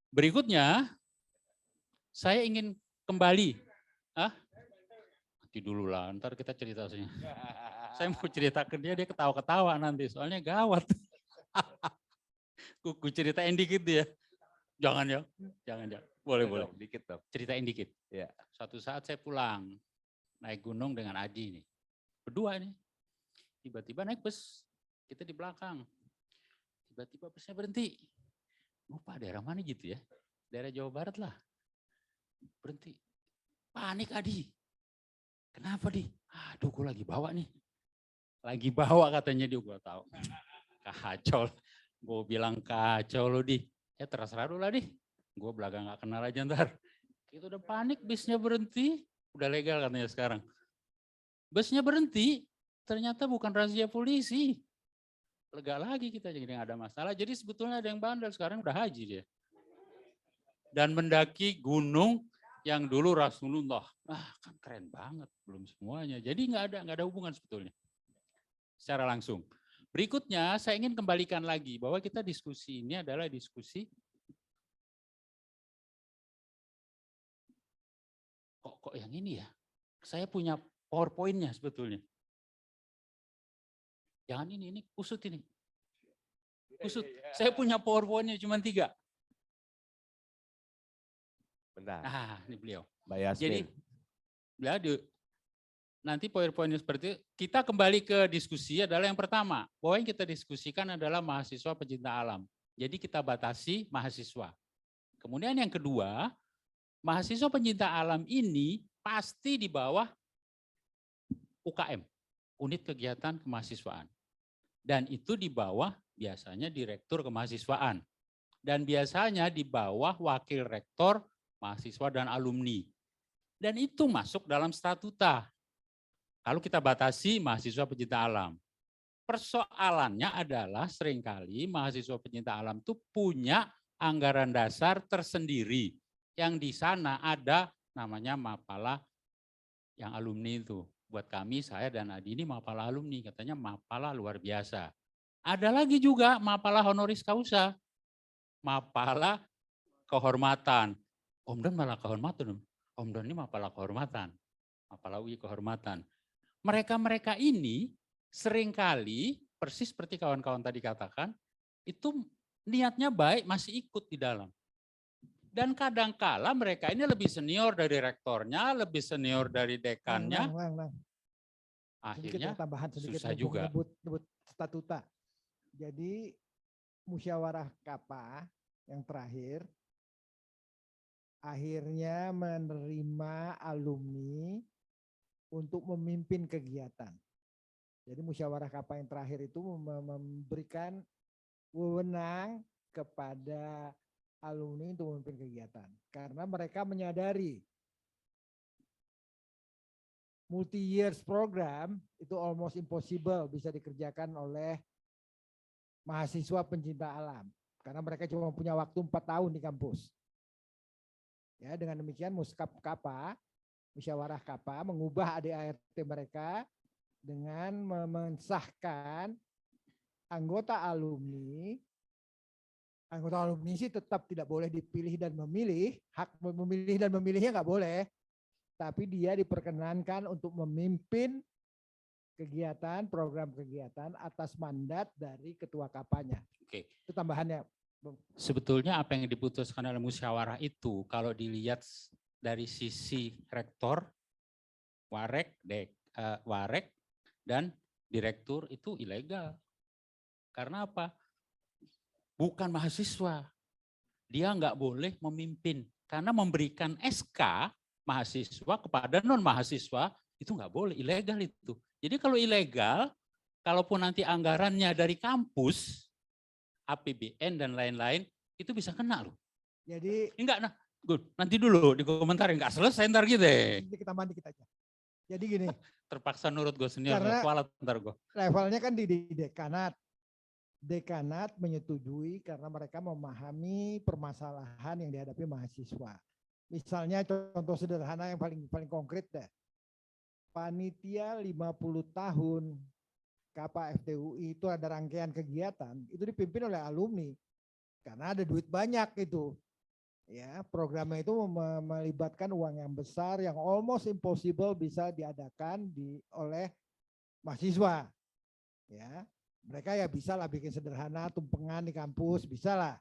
Berikutnya, saya ingin kembali. Nanti dulu lah, ntar kita cerita. Saya mau cerita ke dia ketawa-ketawa nanti, soalnya gawat. Kuku ceritain dikit ya. Jangan ya, jangan. Boleh.
Dikit dong.
Ceritain dikit.
Ya.
Suatu saat saya pulang, naik gunung dengan Adi nih. Berdua nih. Tiba-tiba naik bus, kita di belakang. Tiba-tiba busnya berhenti. Lupa daerah mana gitu ya. Daerah Jawa Barat lah. Berhenti. Panik Adi. Kenapa Di? Aduh gue lagi bawa nih. Lagi bawa katanya dia, gue tahu. Kacau. Gue bilang kacau lo Di. Ya terserah dulu lah Di. Gue belakang gak kenal aja ntar. Itu udah panik, busnya berhenti. Udah legal katanya sekarang. Busnya berhenti, ternyata bukan razia polisi. Lega lagi kita, jadi gak ada masalah. Jadi sebetulnya ada yang bandel, sekarang udah haji dia. Dan mendaki gunung yang dulu Rasulullah. Kan keren banget, belum semuanya. Jadi nggak ada hubungan sebetulnya. Secara langsung. Berikutnya saya ingin kembalikan lagi bahwa kita diskusi ini adalah diskusi kok yang ini ya. Saya punya PowerPoint-nya sebetulnya. Jangan ini usut ini. Usut. Saya punya PowerPoint-nya cuma 3.
Bentar.
Ini beliau.
Mbak Yasmin.
Jadi, nanti PowerPoint-nya seperti itu. Kita kembali ke diskusi adalah yang pertama. Bahwa yang kita diskusikan adalah mahasiswa pecinta alam. Jadi kita batasi mahasiswa. Kemudian yang kedua, mahasiswa pencinta alam ini pasti di bawah UKM, unit kegiatan kemahasiswaan. Dan itu di bawah biasanya direktur kemahasiswaan. Dan biasanya di bawah wakil rektor, mahasiswa dan alumni. Dan itu masuk dalam statuta. Kalau kita batasi mahasiswa pecinta alam. Persoalannya adalah seringkali mahasiswa pecinta alam itu punya anggaran dasar tersendiri. Yang di sana ada namanya Mapala yang alumni itu. Buat kami, saya dan Adi ini Mapala alumni, katanya Mapala luar biasa. Ada lagi juga Mapala honoris causa, Mapala kehormatan. Om Dan malah kehormatan, Om Dan ini Mapala kehormatan, Mapala UI kehormatan. Mereka-mereka ini seringkali, persis seperti kawan-kawan tadi katakan, itu niatnya baik, masih ikut di dalam. Dan kadangkala mereka ini lebih senior dari rektornya, lebih senior dari dekannya. Akhirnya
tambahan sedikit
susah juga.
Nyebut statuta. Jadi musyawarah KAPA yang terakhir akhirnya menerima alumni untuk memimpin kegiatan. Jadi musyawarah KAPA yang terakhir itu memberikan wewenang kepada alumni untuk memimpin kegiatan. Karena mereka menyadari multi-years program itu almost impossible bisa dikerjakan oleh mahasiswa pencinta alam. Karena mereka cuma punya waktu 4 tahun di kampus. Ya, dengan demikian musyawarah KAPA mengubah ADART mereka dengan mensahkan anggota alumni sih tetap tidak boleh dipilih dan memilih, hak memilih dan memilihnya nggak boleh, tapi dia diperkenankan untuk memimpin kegiatan, program kegiatan atas mandat dari ketua KAPA-nya.
Oke.
Itu tambahannya.
Sebetulnya apa yang diputuskan dalam musyawarah itu kalau dilihat dari sisi rektor, warek dan direktur itu ilegal. Karena apa? Bukan mahasiswa. Dia nggak boleh memimpin. Karena memberikan SK mahasiswa kepada non-mahasiswa itu nggak boleh, ilegal itu. Jadi kalau ilegal, kalaupun nanti anggarannya dari kampus, APBN dan lain-lain, itu bisa kena loh.
Jadi
enggak, nah, good. Nanti dulu di komentar nggak selesai ntar gitu deh.
kita mandi kita aja. Jadi gini,
terpaksa nurut gue senior,
Karena-
kualat ntar gue.
Levelnya kan di dekanat. Dekanat menyetujui karena mereka memahami permasalahan yang dihadapi mahasiswa. Misalnya contoh sederhana yang paling konkret deh. Panitia 50 tahun KPA FTUI itu ada rangkaian kegiatan, itu dipimpin oleh alumni. Karena ada duit banyak itu. Ya, programnya itu melibatkan uang yang besar yang almost impossible bisa diadakan oleh mahasiswa. Ya, mereka ya bisa lah bikin sederhana, tumpengan di kampus, bisa lah.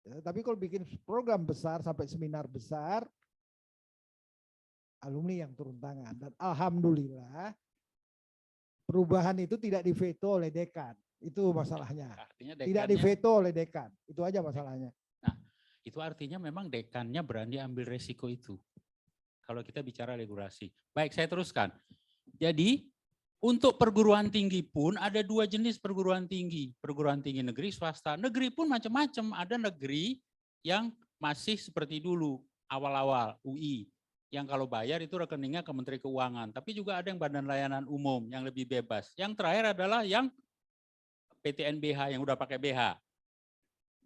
Ya, tapi kalau bikin program besar sampai seminar besar, alumni yang turun tangan. Dan alhamdulillah perubahan itu tidak diveto oleh dekan. Itu masalahnya.
Artinya
Tidak
dekannya,
diveto oleh dekan. Itu aja masalahnya.
itu artinya memang dekannya berani ambil resiko itu. Kalau kita bicara regulasi. Baik, saya teruskan. Jadi untuk perguruan tinggi pun ada dua jenis perguruan tinggi. Perguruan tinggi negeri, swasta. Negeri pun macam-macam. Ada negeri yang masih seperti dulu, awal-awal, UI. Yang kalau bayar itu rekeningnya ke Menteri Keuangan. Tapi juga ada yang Badan Layanan Umum yang lebih bebas. Yang terakhir adalah yang PTNBH yang udah pakai BH.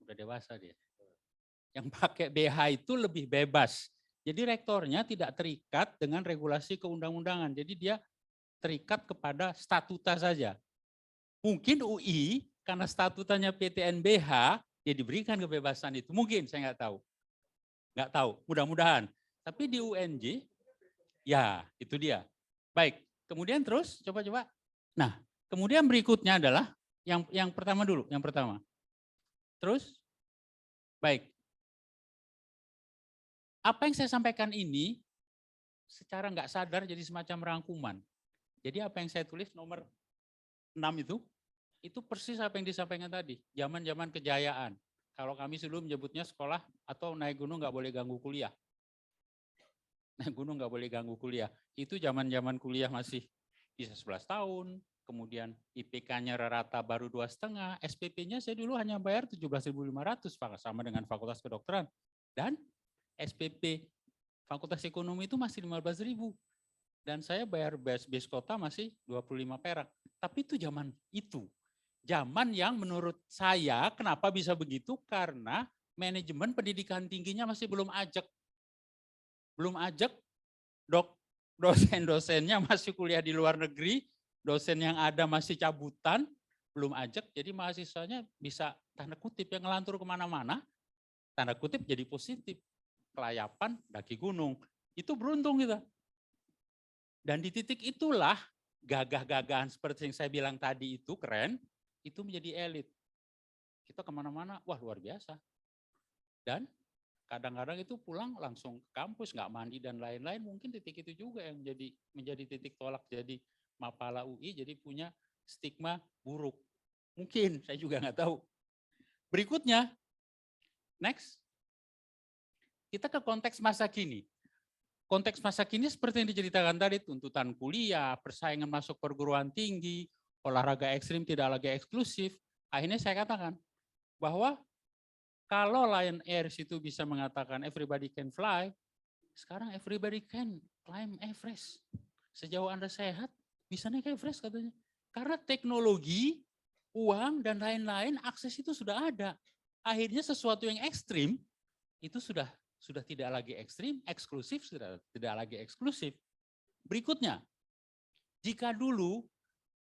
Udah dewasa dia. Yang pakai BH itu lebih bebas. Jadi rektornya tidak terikat dengan regulasi keundang-undangan. Jadi dia terikat kepada statuta saja. Mungkin UI karena statutanya PTNBH, dia diberikan kebebasan itu. Mungkin, saya nggak tahu. Nggak tahu, mudah-mudahan. Tapi di UNJ, ya itu dia. Baik, kemudian terus coba-coba. Nah, kemudian berikutnya adalah yang pertama dulu, yang pertama. Terus, baik. Apa yang saya sampaikan ini secara nggak sadar jadi semacam rangkuman. Jadi apa yang saya tulis nomor 6 itu persis apa yang disampaikan tadi. Zaman-zaman kejayaan. Kalau kami sebelum menyebutnya sekolah atau naik gunung nggak boleh ganggu kuliah. Naik gunung nggak boleh ganggu kuliah. Itu zaman-zaman kuliah masih bisa 11 tahun. Kemudian IPK-nya rata baru 2,5. SPP-nya saya dulu hanya bayar 17.500 sama dengan fakultas kedokteran. Dan SPP Fakultas Ekonomi itu masih 15.000 dan saya bayar base kota masih 25 perak. Tapi itu zaman itu. Zaman yang menurut saya kenapa bisa begitu? Karena manajemen pendidikan tingginya masih belum ajak. Belum ajak, dosen-dosennya masih kuliah di luar negeri, dosen yang ada masih cabutan, belum ajak, jadi mahasiswanya bisa tanda kutip yang ngelantur kemana-mana, tanda kutip jadi positif. Kelayapan daki gunung. Itu beruntung kita. Dan di titik itulah gagah-gagahan seperti yang saya bilang tadi itu keren, itu menjadi elit. Kita kemana-mana, wah luar biasa. Dan kadang-kadang itu pulang langsung ke kampus, nggak mandi dan lain-lain. Mungkin titik itu juga yang menjadi titik tolak. Jadi Mapala UI jadi punya stigma buruk. Mungkin, saya juga nggak tahu. Berikutnya, next. Kita ke konteks masa kini. Konteks masa kini seperti yang diceritakan tadi, tuntutan kuliah, persaingan masuk perguruan tinggi, olahraga ekstrim tidak lagi eksklusif. Akhirnya saya katakan bahwa kalau Lion Air itu bisa mengatakan everybody can fly, sekarang everybody can climb Everest. Sejauh Anda sehat, bisa naik Everest katanya. Karena teknologi, uang, dan lain-lain, akses itu sudah ada. Akhirnya sesuatu yang ekstrim, itu sudah tidak lagi ekstrim, eksklusif sudah tidak lagi eksklusif. Berikutnya, jika dulu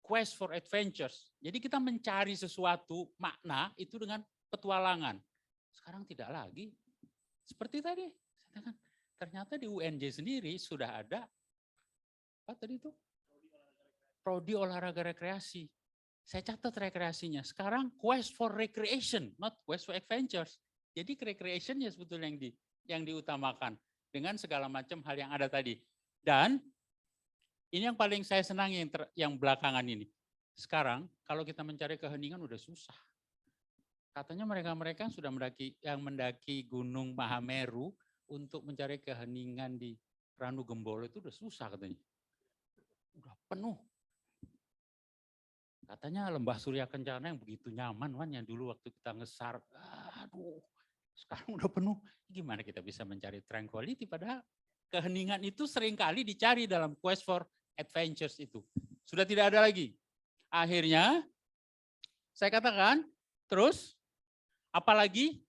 quest for adventures, jadi kita mencari sesuatu makna itu dengan petualangan. Sekarang tidak lagi. Seperti tadi, ternyata di UNJ sendiri sudah ada apa tadi itu? Prodi olahraga rekreasi. Saya catat rekreasinya. Sekarang quest for recreation, not quest for adventures. Jadi recreationnya sebetulnya yang diutamakan dengan segala macam hal yang ada tadi. Dan ini yang paling saya senang yang belakangan ini. Sekarang kalau kita mencari keheningan udah susah. Katanya mereka sudah mendaki Gunung Mahameru untuk mencari keheningan di Ranu Gembolo itu udah susah katanya. Udah penuh. Katanya Lembah Surya Kencana yang begitu nyaman yang dulu waktu kita ngesar, aduh. Sekarang udah penuh, gimana kita bisa mencari tranquility padahal keheningan itu seringkali dicari dalam quest for adventures itu. Sudah tidak ada lagi. Akhirnya saya katakan, terus apalagi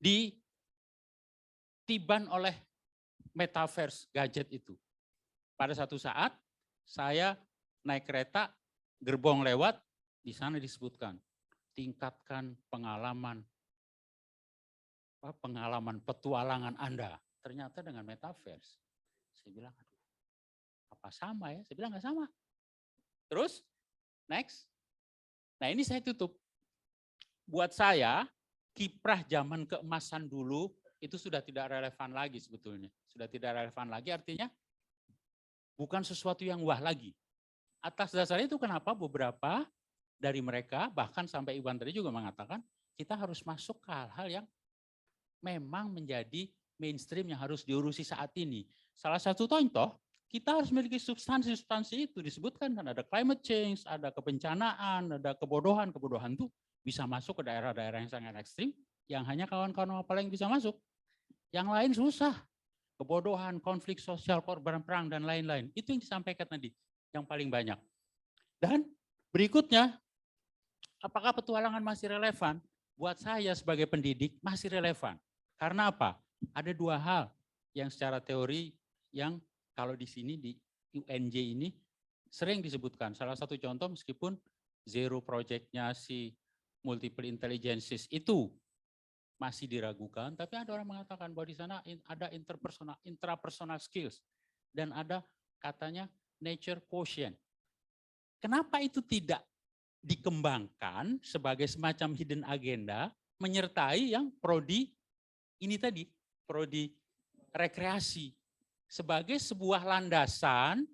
ditiban oleh metaverse gadget itu. Pada satu saat saya naik kereta, gerbong lewat, di sana disebutkan tingkatkan pengalaman petualangan Anda. Ternyata dengan metaverse. Saya bilang, aduh, apa sama ya? Saya bilang nggak sama. Terus, next. Nah ini saya tutup. Buat saya, kiprah zaman keemasan dulu itu sudah tidak relevan lagi sebetulnya. Sudah tidak relevan lagi artinya bukan sesuatu yang wah lagi. Atas dasarnya itu kenapa beberapa dari mereka, bahkan sampai Iwan tadi juga mengatakan, kita harus masuk ke hal-hal yang memang menjadi mainstream yang harus diurusi saat ini. Salah satu contoh, kita harus memiliki substansi-substansi itu. Disebutkan kan ada climate change, ada kebencanaan, ada kebodohan. Kebodohan itu bisa masuk ke daerah-daerah yang sangat ekstrim, yang hanya kawan-kawan apa yang bisa masuk. Yang lain susah. Kebodohan, konflik sosial, korban perang, dan lain-lain. Itu yang disampaikan tadi, yang paling banyak. Dan berikutnya, apakah petualangan masih relevan? Buat saya sebagai pendidik masih relevan. Karena apa? Ada dua hal yang secara teori yang kalau di sini di UNJ ini sering disebutkan. Salah satu contoh meskipun zero project-nya si multiple intelligences itu masih diragukan, tapi ada orang mengatakan bahwa di sana ada intrapersonal skills dan ada katanya nature quotient. Kenapa itu tidak dikembangkan sebagai semacam hidden agenda menyertai yang prodi ini tadi, prodi rekreasi sebagai sebuah landasan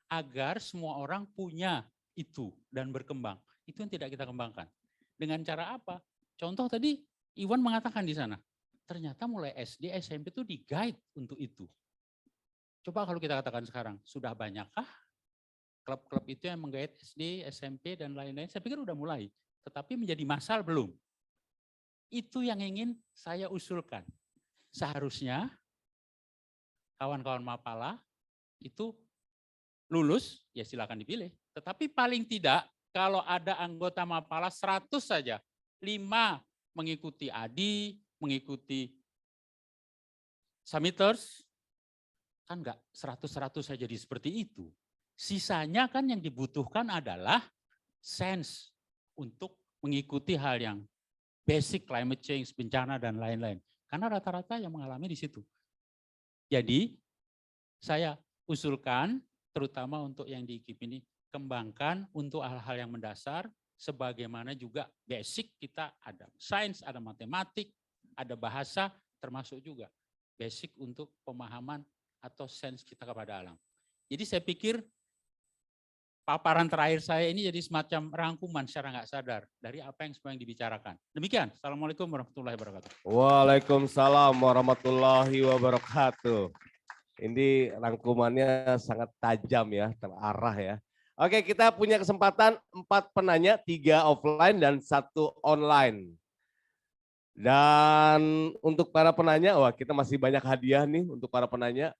agar semua orang punya itu dan berkembang. Itu yang tidak kita kembangkan. Dengan cara apa? Contoh tadi Iwan mengatakan di sana, ternyata mulai SD, SMP itu di-guide untuk itu. Coba kalau kita katakan sekarang, sudah banyakkah klub-klub itu yang menggait SD, SMP, dan lain-lain? Saya pikir udah mulai. Tetapi menjadi massal belum. Itu yang ingin saya usulkan. Seharusnya kawan-kawan Mapala itu lulus, ya silakan dipilih. Tetapi paling tidak kalau ada anggota Mapala 100 saja, 5 mengikuti ADI, mengikuti Summiters, kan enggak 100-100 saja jadi seperti itu. Sisanya kan yang dibutuhkan adalah sense untuk mengikuti hal yang basic climate change, bencana dan lain-lain. Karena rata-rata yang mengalami di situ. Jadi saya usulkan terutama untuk yang di IKIP ini kembangkan untuk hal-hal yang mendasar sebagaimana juga basic kita ada sains, ada matematik, ada bahasa termasuk juga basic untuk pemahaman atau sense kita kepada alam. Jadi saya pikir paparan terakhir saya ini jadi semacam rangkuman secara nggak sadar dari apa yang semua yang dibicarakan. Demikian. Assalamualaikum warahmatullahi wabarakatuh.
Waalaikumsalam warahmatullahi wabarakatuh. Ini rangkumannya sangat tajam ya, terarah ya. Oke, kita punya kesempatan 4 penanya, 3 offline dan 1 online. Dan untuk para penanya, wah kita masih banyak hadiah nih untuk para penanya.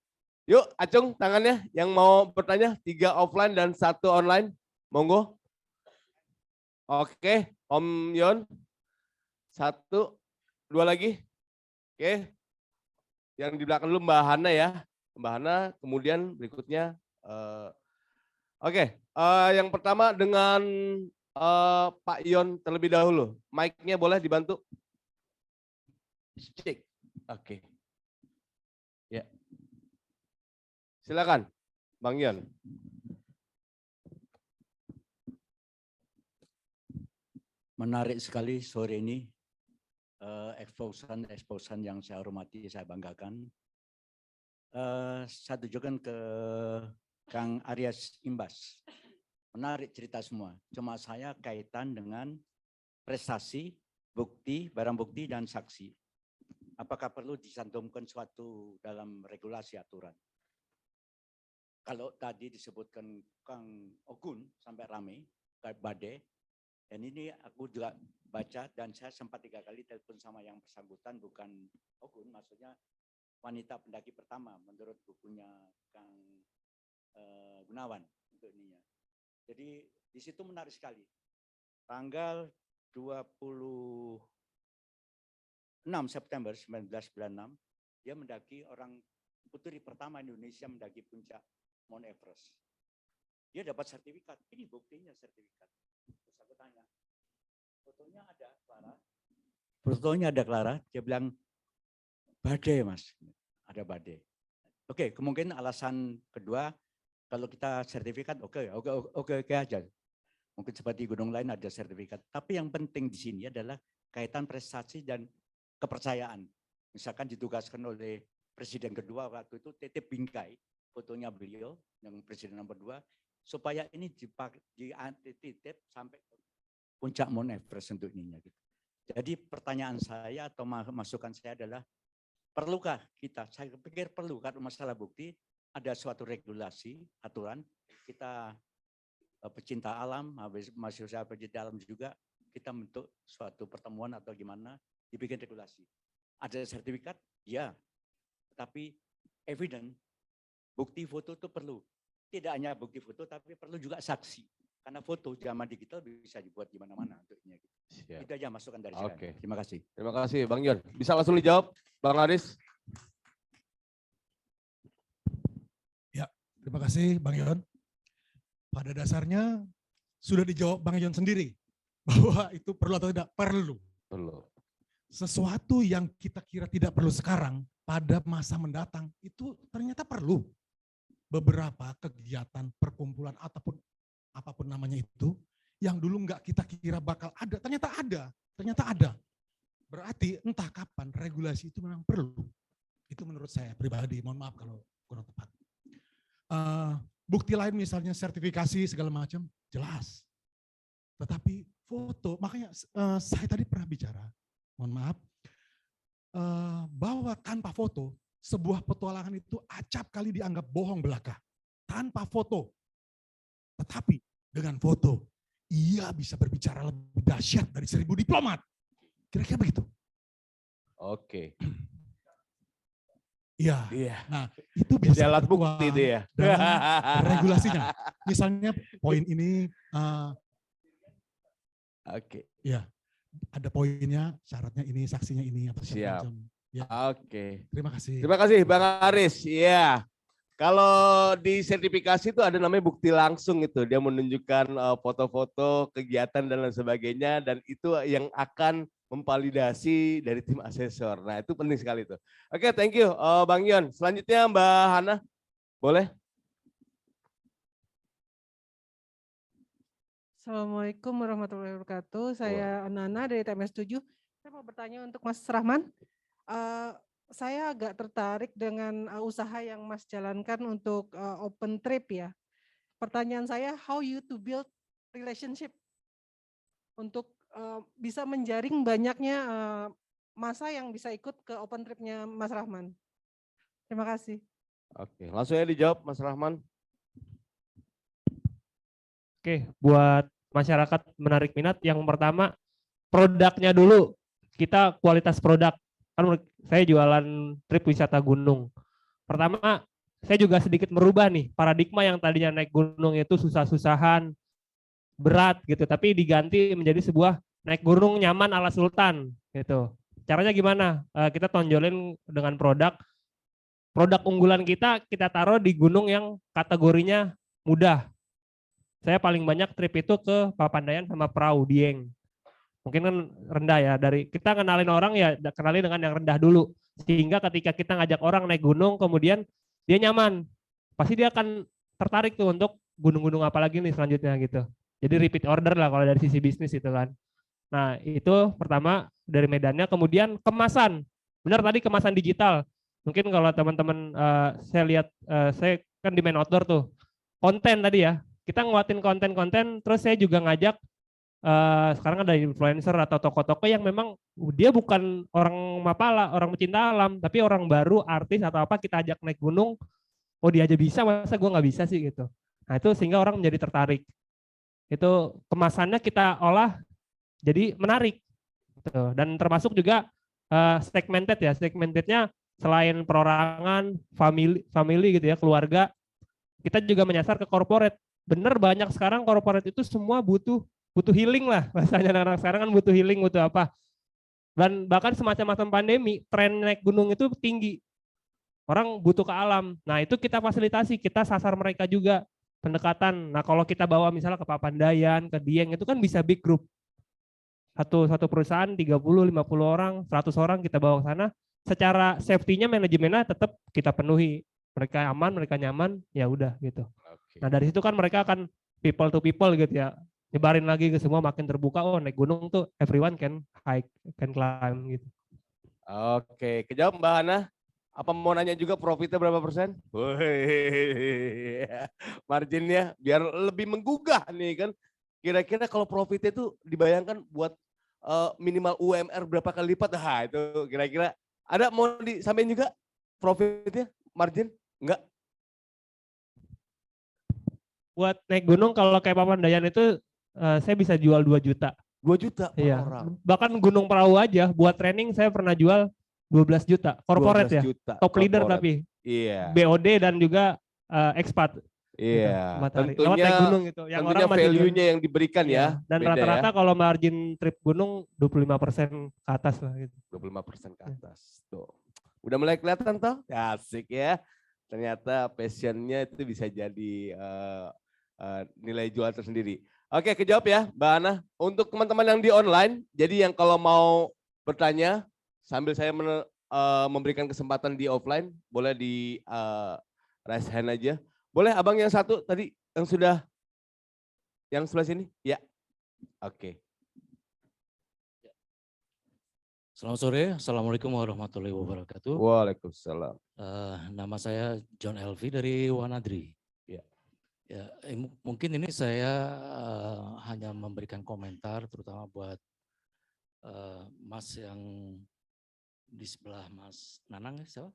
Yuk, acung tangannya yang mau bertanya, 3 offline dan 1 online. Monggo. Oke, Om Yon. 1, 2 lagi. Oke. Yang di belakang dulu Mbak Hana ya. Mbak Hana, kemudian berikutnya. Oke, yang pertama dengan Pak Yon terlebih dahulu. Mic-nya boleh dibantu? Cek. Oke. Ya. Silakan, Bang Yon.
Menarik sekali sore ini eksposan yang saya hormati, saya banggakan. Saya tujukan ke Kang Aryas Imbas. Menarik cerita semua. Cuma saya kaitan dengan prestasi, bukti, barang bukti, dan saksi. Apakah perlu dicantumkan suatu dalam regulasi aturan? Kalau tadi disebutkan Kang Ogun sampai rame, badai, dan ini aku juga baca dan saya sempat 3 kali telepon sama yang bersangkutan, bukan Ogun, maksudnya wanita pendaki pertama menurut bukunya Kang Gunawan untuk ininya. Jadi di situ menarik sekali. Tanggal 26 September 1996 dia mendaki, orang putri pertama Indonesia mendaki puncak Mount Everest. Dia dapat sertifikat. Ini buktinya sertifikat. Terus aku tanya, fotonya ada Clara? Fotonya ada Clara. Dia bilang, badai mas, ada badai. Oke, kemungkinan alasan kedua, kalau kita sertifikat, oke aja. Mungkin seperti gunung lain ada sertifikat. Tapi yang penting di sini adalah kaitan prestasi dan kepercayaan. Misalkan ditugaskan oleh presiden kedua waktu itu, Tete Bingkai, fotonya beliau, yang presiden nomor 2, supaya ini dititip sampai puncak Mount Everest untuk ininya. Gitu. Jadi pertanyaan saya atau masukan saya adalah, perlukah kita, saya pikir perlu, karena masalah bukti, ada suatu regulasi, aturan, kita pecinta alam, mahasiswa pecinta alam juga, kita bentuk suatu pertemuan atau gimana, dibikin regulasi. Ada sertifikat? Ya. Tapi evidence, bukti foto itu perlu. Tidak hanya bukti foto, tapi perlu juga saksi. Karena foto zaman digital bisa dibuat di mana-mana. Itu aja masukan dari saya.
Oke.
Terima kasih.
Terima kasih Bang Yon. Bisa langsung dijawab Bang Aris?
Ya, terima kasih Bang Yon. Pada dasarnya sudah dijawab Bang Yon sendiri bahwa itu perlu atau tidak perlu.
Perlu.
Sesuatu yang kita kira tidak perlu sekarang pada masa mendatang itu ternyata perlu. Beberapa kegiatan perkumpulan ataupun apapun namanya itu yang dulu nggak kita kira bakal ada, ternyata ada. Berarti entah kapan regulasi itu memang perlu. Itu menurut saya pribadi, mohon maaf kalau kurang tepat. Bukti lain misalnya sertifikasi segala macam, jelas. Tetapi foto, makanya saya tadi pernah bicara, mohon maaf, bahwa tanpa foto, sebuah petualangan itu acap kali dianggap bohong belaka. Tanpa foto. Tetapi dengan foto, ia bisa berbicara lebih dahsyat dari 1000 diplomat. Kira-kira begitu.
Oke.
Iya.
Iya.
Nah, itu bisa
alat bukti itu ya.
dalam regulasinya. Misalnya poin ini,
Oke.
ya ada poinnya, syaratnya ini, saksinya ini, atau
Siap.
macam. Ya.
Oke.
Terima kasih.
Terima kasih Bang Aris. Iya. Kalau di sertifikasi itu ada namanya bukti langsung itu. Dia menunjukkan foto-foto, kegiatan dan lain sebagainya, dan itu yang akan memvalidasi dari tim asesor. Nah, itu penting sekali itu. Oke, thank you Bang Yon. Selanjutnya Mbak Hana. Boleh?
Assalamualaikum warahmatullahi wabarakatuh. Saya Nana dari TMS 7. Saya mau bertanya untuk Mas Rahman. Saya agak tertarik dengan usaha yang Mas jalankan untuk open trip ya. Pertanyaan saya, how you to build relationship untuk bisa menjaring banyaknya masa yang bisa ikut ke open tripnya Mas Rahman. Terima kasih.
Oke, langsung aja dijawab Mas Rahman.
Oke, buat masyarakat menarik minat, yang pertama produknya dulu. Kita kualitas produk. Kan saya jualan trip wisata gunung. Pertama, saya juga sedikit merubah nih paradigma yang tadinya naik gunung itu susah-susahan, berat gitu, tapi diganti menjadi sebuah naik gunung nyaman ala sultan gitu. Caranya gimana? Kita tonjolin dengan produk unggulan kita taruh di gunung yang kategorinya mudah. Saya paling banyak trip itu ke Papandayan sama Perahu Dieng. Mungkin kan rendah ya, dari kita kenalin orang ya kenalin dengan yang rendah dulu. Sehingga ketika kita ngajak orang naik gunung kemudian dia nyaman, pasti dia akan tertarik tuh untuk gunung-gunung apa lagi nih selanjutnya gitu. Jadi repeat order lah kalau dari sisi bisnis itu kan. Nah itu pertama dari medannya, kemudian kemasan. Benar tadi kemasan digital. Mungkin kalau teman-teman saya lihat, saya kan di main outdoor tuh. Konten tadi ya, kita nguatin konten-konten, terus saya juga ngajak sekarang ada influencer atau toko-toko yang memang dia bukan orang mapala, orang pecinta alam, tapi orang baru, artis atau apa, kita ajak naik gunung, oh dia aja bisa, masa gue nggak bisa sih gitu. Nah itu sehingga orang menjadi tertarik. Itu kemasannya kita olah jadi menarik. Gitu. Dan termasuk juga segmented ya, segmentednya selain perorangan, family gitu ya, keluarga, kita juga menyasar ke corporate. Bener banyak sekarang corporate itu semua butuh healing lah. Bahasanya anak-anak sekarang kan butuh healing, butuh apa. Dan bahkan semacam pandemi, tren naik gunung itu tinggi. Orang butuh ke alam. Nah itu kita fasilitasi, kita sasar mereka juga pendekatan. Nah kalau kita bawa misalnya ke Papandayan, ke Dieng, itu kan bisa big group. Satu perusahaan 30, 50 orang, 100 orang kita bawa ke sana. Secara safety-nya, manajemennya tetap kita penuhi. Mereka aman, mereka nyaman, ya udah gitu.
Oke.
Nah dari situ kan mereka akan people to people gitu ya. Nyebarin lagi ke semua, makin terbuka, oh naik gunung tuh everyone can hike, can climb gitu.
Oke, kejawab Mbak Hana. Apa mau nanya juga profitnya berapa persen? Wih, marginnya biar lebih menggugah nih kan. Kira-kira kalau profitnya itu dibayangkan buat minimal UMR berapa kali lipat? Nah itu kira-kira ada mau disampaikan juga profitnya, margin? Enggak?
Buat naik gunung kalau kayak Papandayan itu saya bisa jual 2 juta.
2 juta per
Iya.
orang.
Bahkan gunung perahu aja buat training saya pernah jual 12 juta. Corporate
12
ya.
juta,
Top leader
corporate.
tapi.
Iya.
BOD dan juga expat.
Iya.
Gitu. Lewat naik gunung gitu. Yang
tentunya
orang masih
value-nya yang diberikan
iya.
ya.
Dan
beda
rata-rata
ya.
kalau margin trip gunung 25% ke atas lah gitu.
25% ke atas. Tuh. Udah mulai kelihatan toh? Ya, asik ya. Ternyata passionnya itu bisa jadi nilai jual tersendiri. Oke, kejawab ya Mbak Ana. Untuk teman-teman yang di online, jadi yang kalau mau bertanya, sambil saya memberikan kesempatan di offline, boleh di raise hand aja. Boleh abang yang satu tadi, yang sebelah sini? Ya, oke.
Selamat sore, Assalamualaikum warahmatullahi wabarakatuh.
Waalaikumsalam.
Nama saya John Elvi dari Wanadri. Ya, mungkin ini saya hanya memberikan komentar, terutama buat Mas yang di sebelah Mas Nanang, siapa?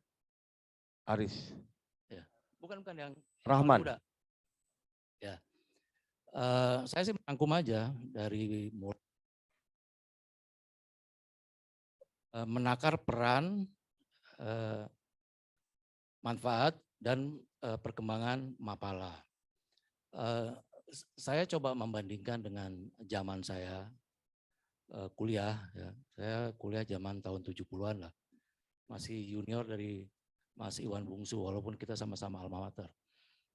Aris.
Ya, bukan yang
Rahman.
muda. Ya, saya sih merangkum aja dari menakar peran, manfaat dan perkembangan Mapala. Saya coba membandingkan dengan zaman saya kuliah. Ya. Saya kuliah zaman tahun 70-an lah. Masih junior dari Mas Iwan Bungsu, walaupun kita sama-sama alma mater.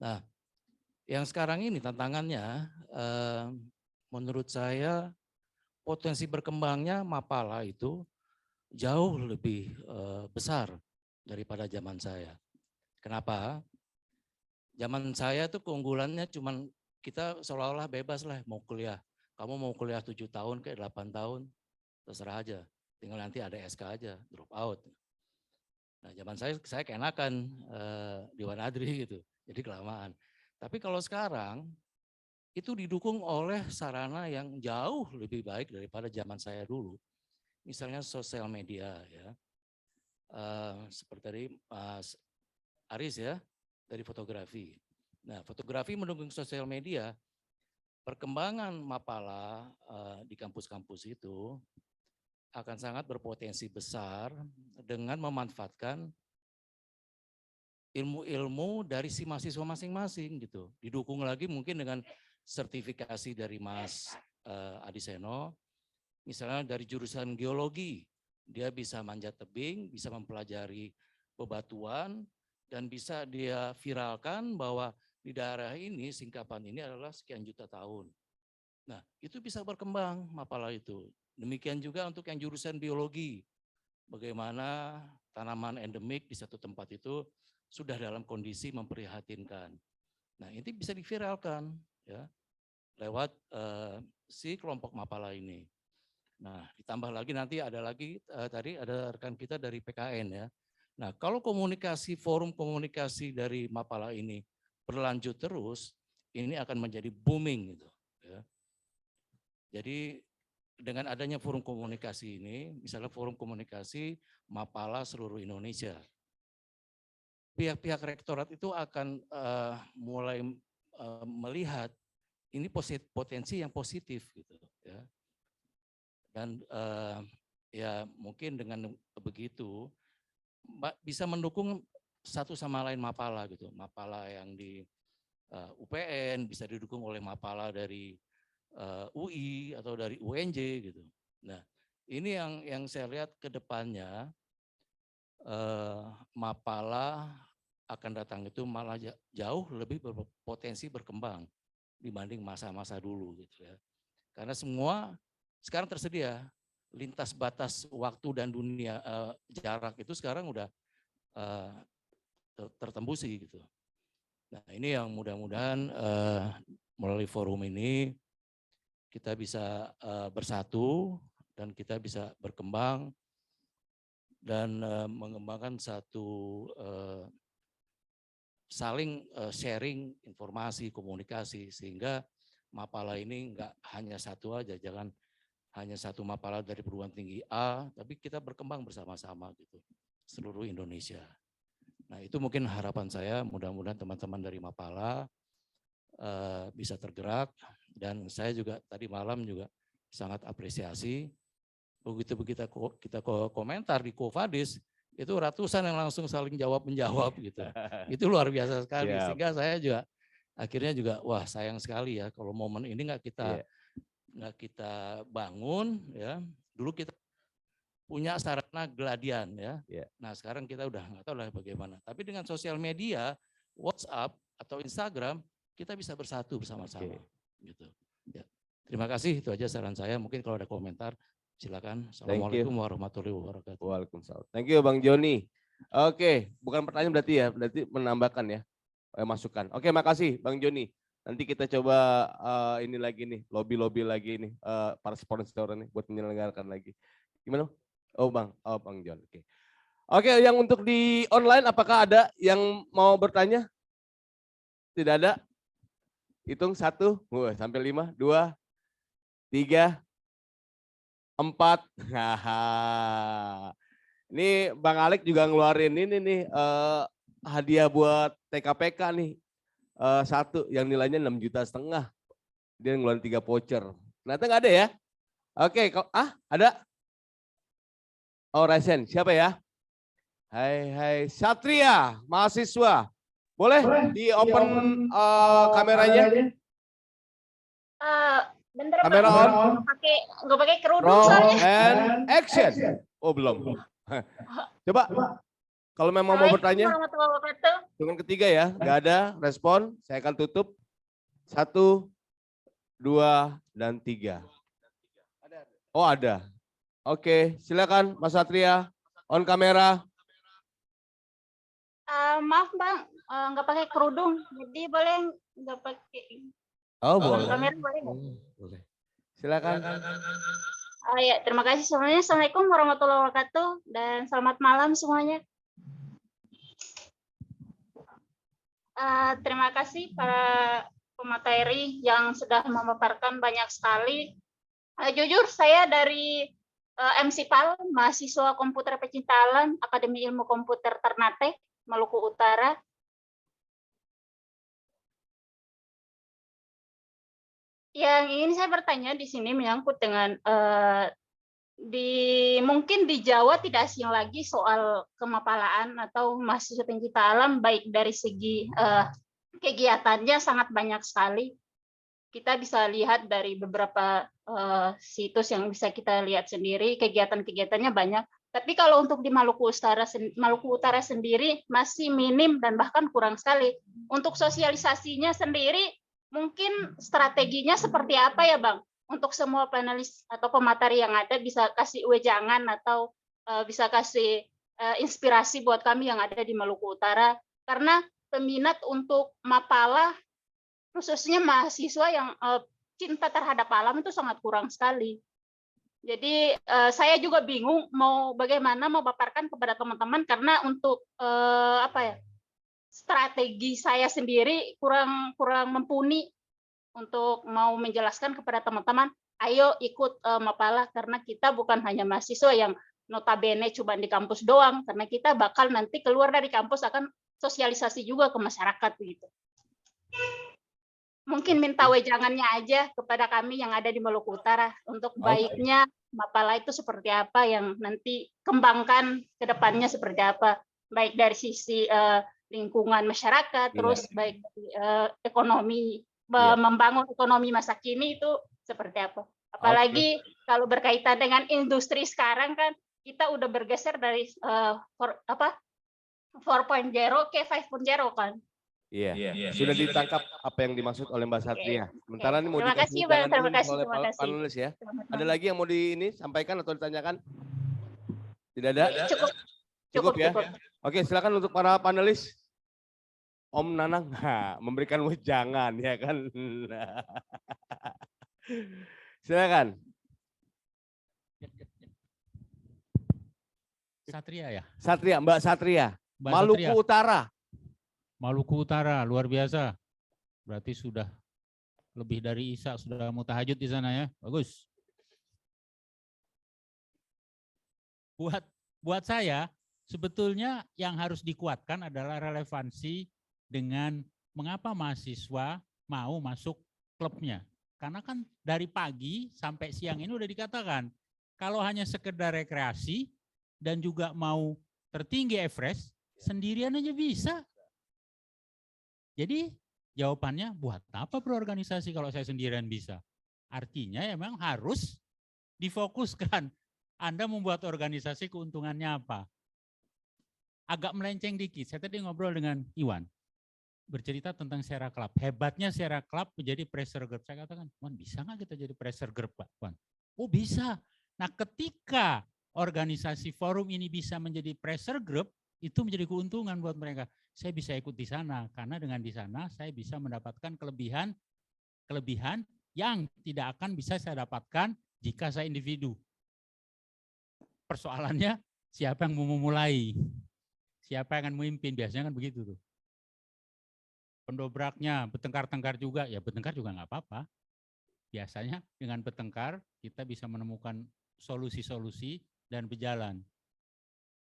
Nah, yang sekarang ini tantangannya, menurut saya potensi berkembangnya Mapala itu jauh lebih besar daripada zaman saya. Kenapa? Zaman saya tuh keunggulannya cuman kita seolah-olah bebas lah mau kuliah. Kamu mau kuliah 7 tahun ke 8 tahun, terserah aja. Tinggal nanti ada SK aja, drop out. Nah zaman saya keenakan di Wanadri gitu, jadi kelamaan. Tapi kalau sekarang itu didukung oleh sarana yang jauh lebih baik daripada zaman saya dulu. Misalnya sosial media ya, seperti tadi Mas Aris ya, dari fotografi. Nah, fotografi mendukung sosial media. Perkembangan Mapala di kampus-kampus itu akan sangat berpotensi besar dengan memanfaatkan ilmu-ilmu dari si mahasiswa masing-masing gitu. Didukung lagi mungkin dengan sertifikasi dari Mas Adiseno, misalnya dari jurusan geologi, dia bisa manjat tebing, bisa mempelajari bebatuan, dan bisa dia viralkan bahwa di daerah ini, singkapan ini adalah sekian juta tahun. Nah, itu bisa berkembang Mapala itu. Demikian juga untuk yang jurusan biologi. Bagaimana tanaman endemik di satu tempat itu sudah dalam kondisi memprihatinkan. Nah, ini bisa diviralkan ya lewat si kelompok Mapala ini. Nah, ditambah lagi nanti ada lagi tadi ada rekan kita dari PKN ya. Nah, kalau forum komunikasi dari Mapala ini berlanjut terus, ini akan menjadi booming gitu. Ya. Jadi dengan adanya forum komunikasi ini, misalnya forum komunikasi Mapala seluruh Indonesia, pihak-pihak rektorat itu akan mulai melihat ini potensi yang positif gitu. Ya. Dan ya mungkin dengan begitu, bisa mendukung satu sama lain Mapala gitu. Mapala yang di UPN bisa didukung oleh Mapala dari UI atau dari UNJ gitu. Nah, ini yang saya lihat ke depannya Mapala akan datang itu malah jauh lebih berpotensi berkembang dibanding masa-masa dulu gitu ya. Karena semua sekarang tersedia lintas batas waktu dan dunia jarak itu sekarang udah tertembusi gitu. Nah, ini yang mudah-mudahan melalui forum ini kita bisa bersatu dan kita bisa berkembang dan mengembangkan satu saling sharing informasi, komunikasi sehingga Mapala ini enggak hanya satu aja, jangan hanya satu Mapala dari perguruan tinggi A, tapi kita berkembang bersama-sama gitu seluruh Indonesia. Nah, itu mungkin harapan saya, mudah-mudahan teman-teman dari Mapala bisa tergerak dan saya juga tadi malam juga sangat apresiasi begitu kita komentar di Kofadis itu ratusan yang langsung saling jawab-menjawab gitu. Itu luar biasa sekali sehingga saya juga akhirnya juga wah sayang sekali ya kalau momen ini nggak kita bangun ya. Dulu kita punya sarana Gladian ya. Nah, sekarang kita udah nggak tahu lah bagaimana. Tapi dengan sosial media, WhatsApp atau Instagram, kita bisa bersatu bersama-sama. Gitu. Ya. Terima kasih, itu aja saran saya. Mungkin kalau ada komentar, silakan. Assalamualaikum warahmatullahi wabarakatuh.
Waalaikumsalam. Thank you Bang Joni. Oke, bukan pertanyaan berarti ya, berarti menambahkan ya, masukan. Oke, makasih Bang Joni. Nanti kita coba ini lagi nih, lobby lagi nih, para sponsor nih buat menyelenggarakan lagi. Gimana? Oh Bang John. Oke. Oke, yang untuk di online apakah ada yang mau bertanya? Tidak ada? Hitung 1, sampai 5, 2, 3, 4. Ini Bang Alek juga ngeluarin ini nih hadiah buat TKPK nih. Satu yang nilainya 6,5 juta. Dia ngeluarin 3 voucher. Ternyata nggak ada ya? Oke, ada? Oh, Raisen, siapa ya? Hai Satria, mahasiswa. Boleh di open kameranya?
Bentar,
kamera
Bang.
on.
Nggak pakai kerudung
Roll
soalnya.
and action. Oh, belum. Coba. Kalau memang mau bertanya, dengan ketiga ya, nggak ada respon, saya akan tutup. 1, 2, dan 3. Oh, ada. Oke, silakan Mas Satria, on kamera.
Maaf Bang, nggak pakai kerudung, jadi boleh nggak pakai.
Oh, boleh.
Kamera boleh nggak?
Boleh. Silakan.
Ya, terima kasih semuanya. Assalamualaikum warahmatullahi wabarakatuh dan selamat malam semuanya. Terima kasih para pemateri yang sudah memaparkan banyak sekali. Jujur saya dari MSIPAL, mahasiswa komputer pecinta alam, Akademi Ilmu Komputer Ternate, Maluku Utara. Yang ingin saya bertanya di sini menyangkut dengan mungkin di Jawa tidak asing lagi soal kemapalaan atau mahasiswa pencipta alam, baik dari segi kegiatannya sangat banyak sekali. Kita bisa lihat dari beberapa situs yang bisa kita lihat sendiri, kegiatan-kegiatannya banyak. Tapi kalau untuk di Maluku Utara sendiri masih minim dan bahkan kurang sekali. Untuk sosialisasinya sendiri, mungkin strateginya seperti apa ya Bang? Untuk semua panelis atau pemateri yang ada bisa kasih wejangan atau bisa kasih inspirasi buat kami yang ada di Maluku Utara. Karena peminat untuk Mapala, khususnya mahasiswa yang cinta terhadap alam itu sangat kurang sekali. Jadi saya juga bingung mau bagaimana mau paparkan kepada teman-teman karena untuk strategi saya sendiri kurang mumpuni untuk mau menjelaskan kepada teman-teman, ayo ikut Mapala karena kita bukan hanya mahasiswa yang notabene cuma di kampus doang, karena kita bakal nanti keluar dari kampus akan sosialisasi juga ke masyarakat begitu. mungkin minta wejangannya aja kepada kami yang ada di Maluku Utara untuk baiknya Mapala itu seperti apa, yang nanti kembangkan ke depannya seperti apa, baik dari sisi lingkungan masyarakat, terus baik dari ekonomi, membangun ekonomi masa kini itu seperti apa. Apalagi kalau berkaitan dengan industri sekarang kan kita udah bergeser dari 4.0 ke 5.0 kan.
Iya, sudah ditangkap apa yang dimaksud oleh Mbak Satria. Sementara ini mau
Terima kasih,
dikasih
Bang. Terima kasih,
oleh
terima kasih.
panelis ya. Ada lagi yang mau sampaikan atau ditanyakan? Tidak ada? Cukup ya. Oke, silakan untuk para panelis. Om Nanang memberikan wejangan ya kan. Silakan.
Satria ya?
Satria, Mbak Satria.
Mbak
Maluku
Satria.
Utara.
Maluku Utara, luar biasa. Berarti sudah lebih dari Isya, sudah mau tahajud di sana ya. Bagus. Buat saya, sebetulnya yang harus dikuatkan adalah relevansi dengan mengapa mahasiswa mau masuk klubnya. Karena kan dari pagi sampai siang ini udah dikatakan, kalau hanya sekedar rekreasi dan juga mau tertinggi average, sendirian aja bisa. Jadi jawabannya buat apa berorganisasi kalau saya sendirian bisa? Artinya memang harus difokuskan. Anda membuat organisasi keuntungannya apa? Agak melenceng dikit. Saya tadi ngobrol dengan Iwan. Bercerita tentang Sierra Club. Hebatnya Sierra Club menjadi pressure group. Saya katakan, Wan bisa nggak kita jadi pressure group, Pak? Wan, oh bisa. Nah ketika organisasi forum ini bisa menjadi pressure group, itu menjadi keuntungan buat mereka. Saya bisa ikut di sana karena dengan di sana saya bisa mendapatkan kelebihan yang tidak akan bisa saya dapatkan jika saya individu. Persoalannya siapa yang mau memulai, siapa yang akan memimpin, biasanya kan begitu tuh. Pendobraknya bertengkar-tengkar juga, ya bertengkar juga nggak apa-apa. Biasanya dengan bertengkar kita bisa menemukan solusi-solusi dan berjalan.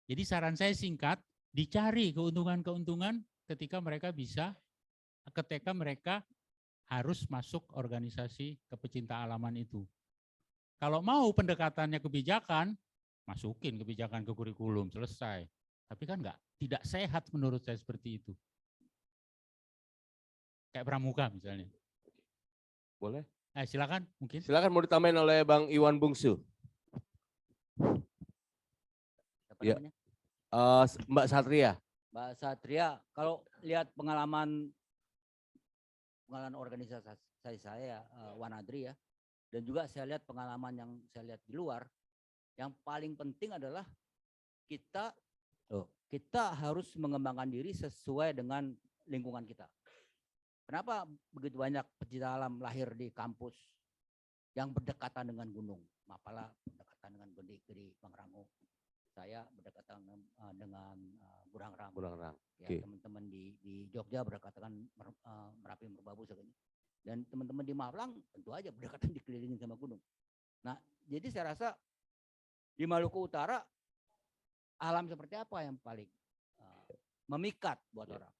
Jadi saran saya singkat, dicari keuntungan-keuntungan ketika mereka harus masuk organisasi kepecinta alaman itu. Kalau mau pendekatannya kebijakan, masukin kebijakan ke kurikulum, selesai. Tapi kan tidak sehat menurut saya seperti itu. Kayak pramuka misalnya.
Boleh?
Silakan mungkin.
Silakan mau ditambahin oleh Bang Iwan Bungsu. Ya. Mbak Satria.
Mbak Satria, kalau lihat pengalaman organisasi saya, Wanadri ya, dan juga saya lihat pengalaman yang saya lihat di luar, yang paling penting adalah kita harus mengembangkan diri sesuai dengan lingkungan kita. Kenapa begitu banyak pecinta alam lahir di kampus yang berdekatan dengan gunung? Mapala berdekatan dengan Gede Pangrango. Saya berdekatan dengan Burangrang. Ya, teman-teman di Jogja berdekatan Merapi Merbabu sebagainya. Dan teman-teman di Malang tentu aja berdekatan dikelilingi sama gunung. Nah, jadi saya rasa di Maluku Utara alam seperti apa yang paling memikat buat orang?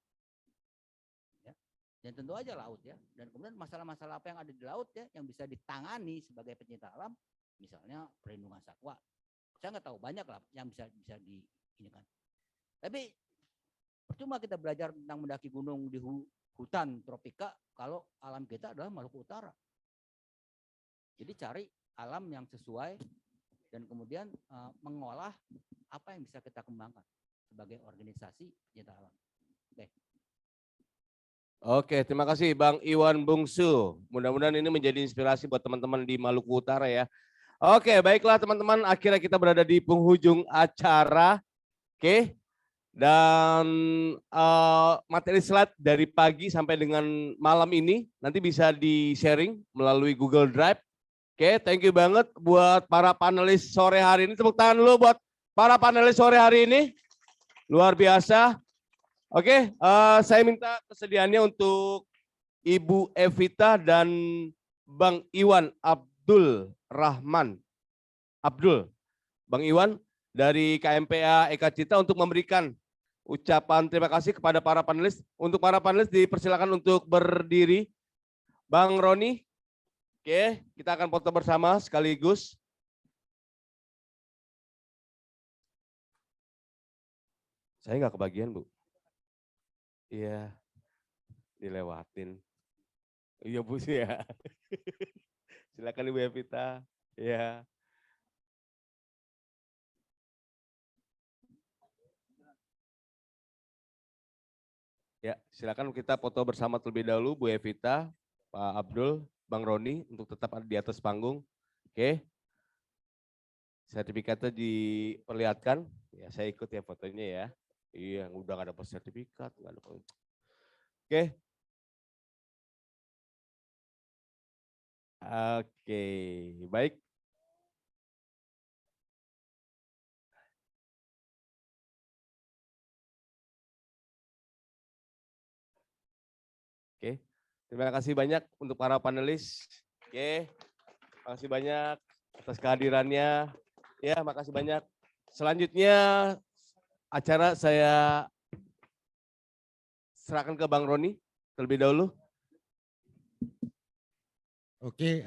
Ya. Dan tentu aja laut ya. Dan kemudian masalah-masalah apa yang ada di laut ya yang bisa ditangani sebagai pencinta alam, misalnya perlindungan satwa. Saya nggak tahu, banyak lah yang bisa di ini kan. Tapi percuma kita belajar tentang mendaki gunung di hutan tropika kalau alam kita adalah Maluku Utara. Jadi cari alam yang sesuai dan kemudian mengolah apa yang bisa kita kembangkan sebagai organisasi pencinta alam.
Oke, terima kasih Bang Iwan Bungsu. Mudah-mudahan ini menjadi inspirasi buat teman-teman di Maluku Utara ya. Oke, baiklah teman-teman, akhirnya kita berada di penghujung acara. Oke, dan materi slide dari pagi sampai dengan malam ini nanti bisa di-sharing melalui Google Drive. Oke, thank you banget buat para panelis sore hari ini. Tepuk tangan dulu buat para panelis sore hari ini. Luar biasa. Oke, saya minta kesediaannya untuk Ibu Evita dan Bang Iwan Bang Iwan dari KMPA Eka Cita untuk memberikan ucapan terima kasih kepada para panelis. Untuk para panelis dipersilakan untuk berdiri. Bang Roni. Oke, kita akan foto bersama sekaligus. Saya nggak kebagian, Bu. Iya, dilewatin. Iya, Bu, ya. Silakan Ibu Evita. Ya. Ya, silakan kita foto bersama terlebih dahulu, Bu Evita, Pak Abdul, Bang Roni, untuk tetap ada di atas panggung. Oke. Sertifikatnya diperlihatkan. Ya, saya ikut ya fotonya ya. Iya, udah nggak dapat sertifikat. Oke. Oke, baik. Oke, terima kasih banyak untuk para panelis. Oke, terima kasih banyak atas kehadirannya. Ya, makasih banyak. Selanjutnya acara saya serahkan ke Bang Roni terlebih dahulu.
Oke,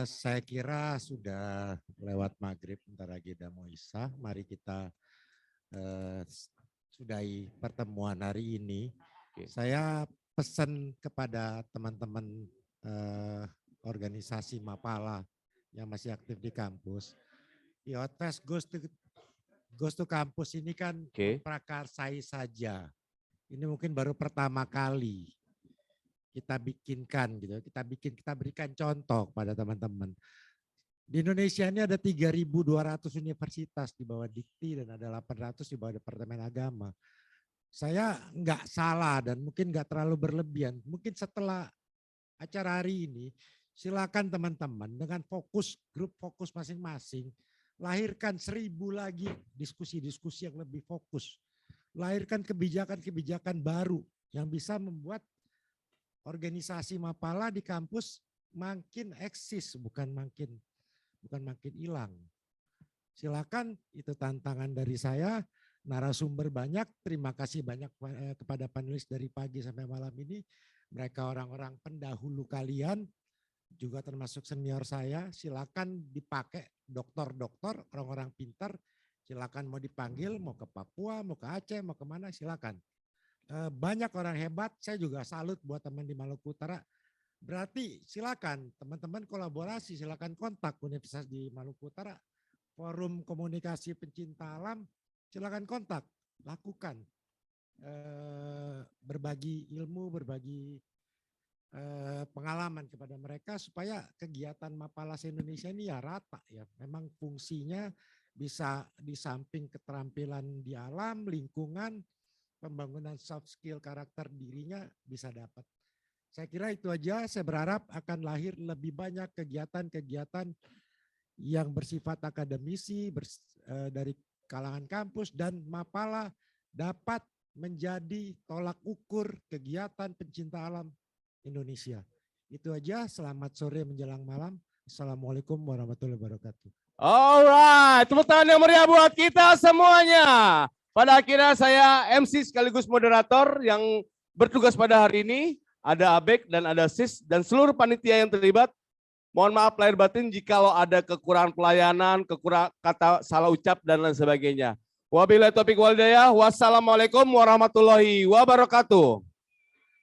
saya kira sudah lewat maghrib, bentar lagi udah mau isya. Mari kita sudahi pertemuan hari ini. Saya pesan kepada teman-teman organisasi Mapala yang masih aktif di kampus. Yotves Goes to Campus ini kan prakarsai saja. Ini mungkin baru pertama kali kita bikinkan gitu, kita berikan contoh pada teman-teman. Di Indonesia ini ada 3.200 universitas di bawah Dikti dan ada 800 di bawah Departemen Agama. Saya nggak salah dan mungkin nggak terlalu berlebihan. Mungkin setelah acara hari ini, silakan teman-teman dengan grup fokus masing-masing, lahirkan 1000 lagi diskusi-diskusi yang lebih fokus. Lahirkan kebijakan-kebijakan baru yang bisa membuat organisasi Mapala di kampus makin eksis, bukan makin hilang. Silakan, itu tantangan dari saya. Narasumber banyak, terima kasih banyak kepada panelis dari pagi sampai malam ini. Mereka orang-orang pendahulu kalian, juga termasuk senior saya. Silakan dipakai dokter-dokter, orang-orang pintar. Silakan mau dipanggil, mau ke Papua, mau ke Aceh, mau kemana, silakan. Banyak orang hebat, saya juga salut buat teman di Maluku Utara. Berarti silakan teman-teman kolaborasi, silakan kontak Universitas di Maluku Utara, forum komunikasi pencinta alam, silakan kontak, lakukan. Berbagi ilmu, berbagi pengalaman kepada mereka supaya kegiatan Mapala se-Indonesia ini ya rata ya. Memang fungsinya bisa di samping keterampilan di alam, lingkungan, pembangunan soft skill karakter dirinya bisa dapat. Saya kira itu aja, saya berharap akan lahir lebih banyak kegiatan-kegiatan yang bersifat akademisi dari kalangan kampus dan Mapala dapat menjadi tolak ukur kegiatan pencinta alam Indonesia. Itu aja, selamat sore menjelang malam. Assalamualaikum warahmatullahi wabarakatuh.
Alright, tepuk tangan yang meriah buat kita semuanya. Pada akhirnya saya MC sekaligus moderator yang bertugas pada hari ini. Ada Abek dan ada Sis dan seluruh panitia yang terlibat. Mohon maaf lahir batin jikalau ada kekurangan pelayanan, kekurangan kata salah ucap dan lain sebagainya. Wabillahi taufiq wal hidayah. Wassalamualaikum warahmatullahi wabarakatuh.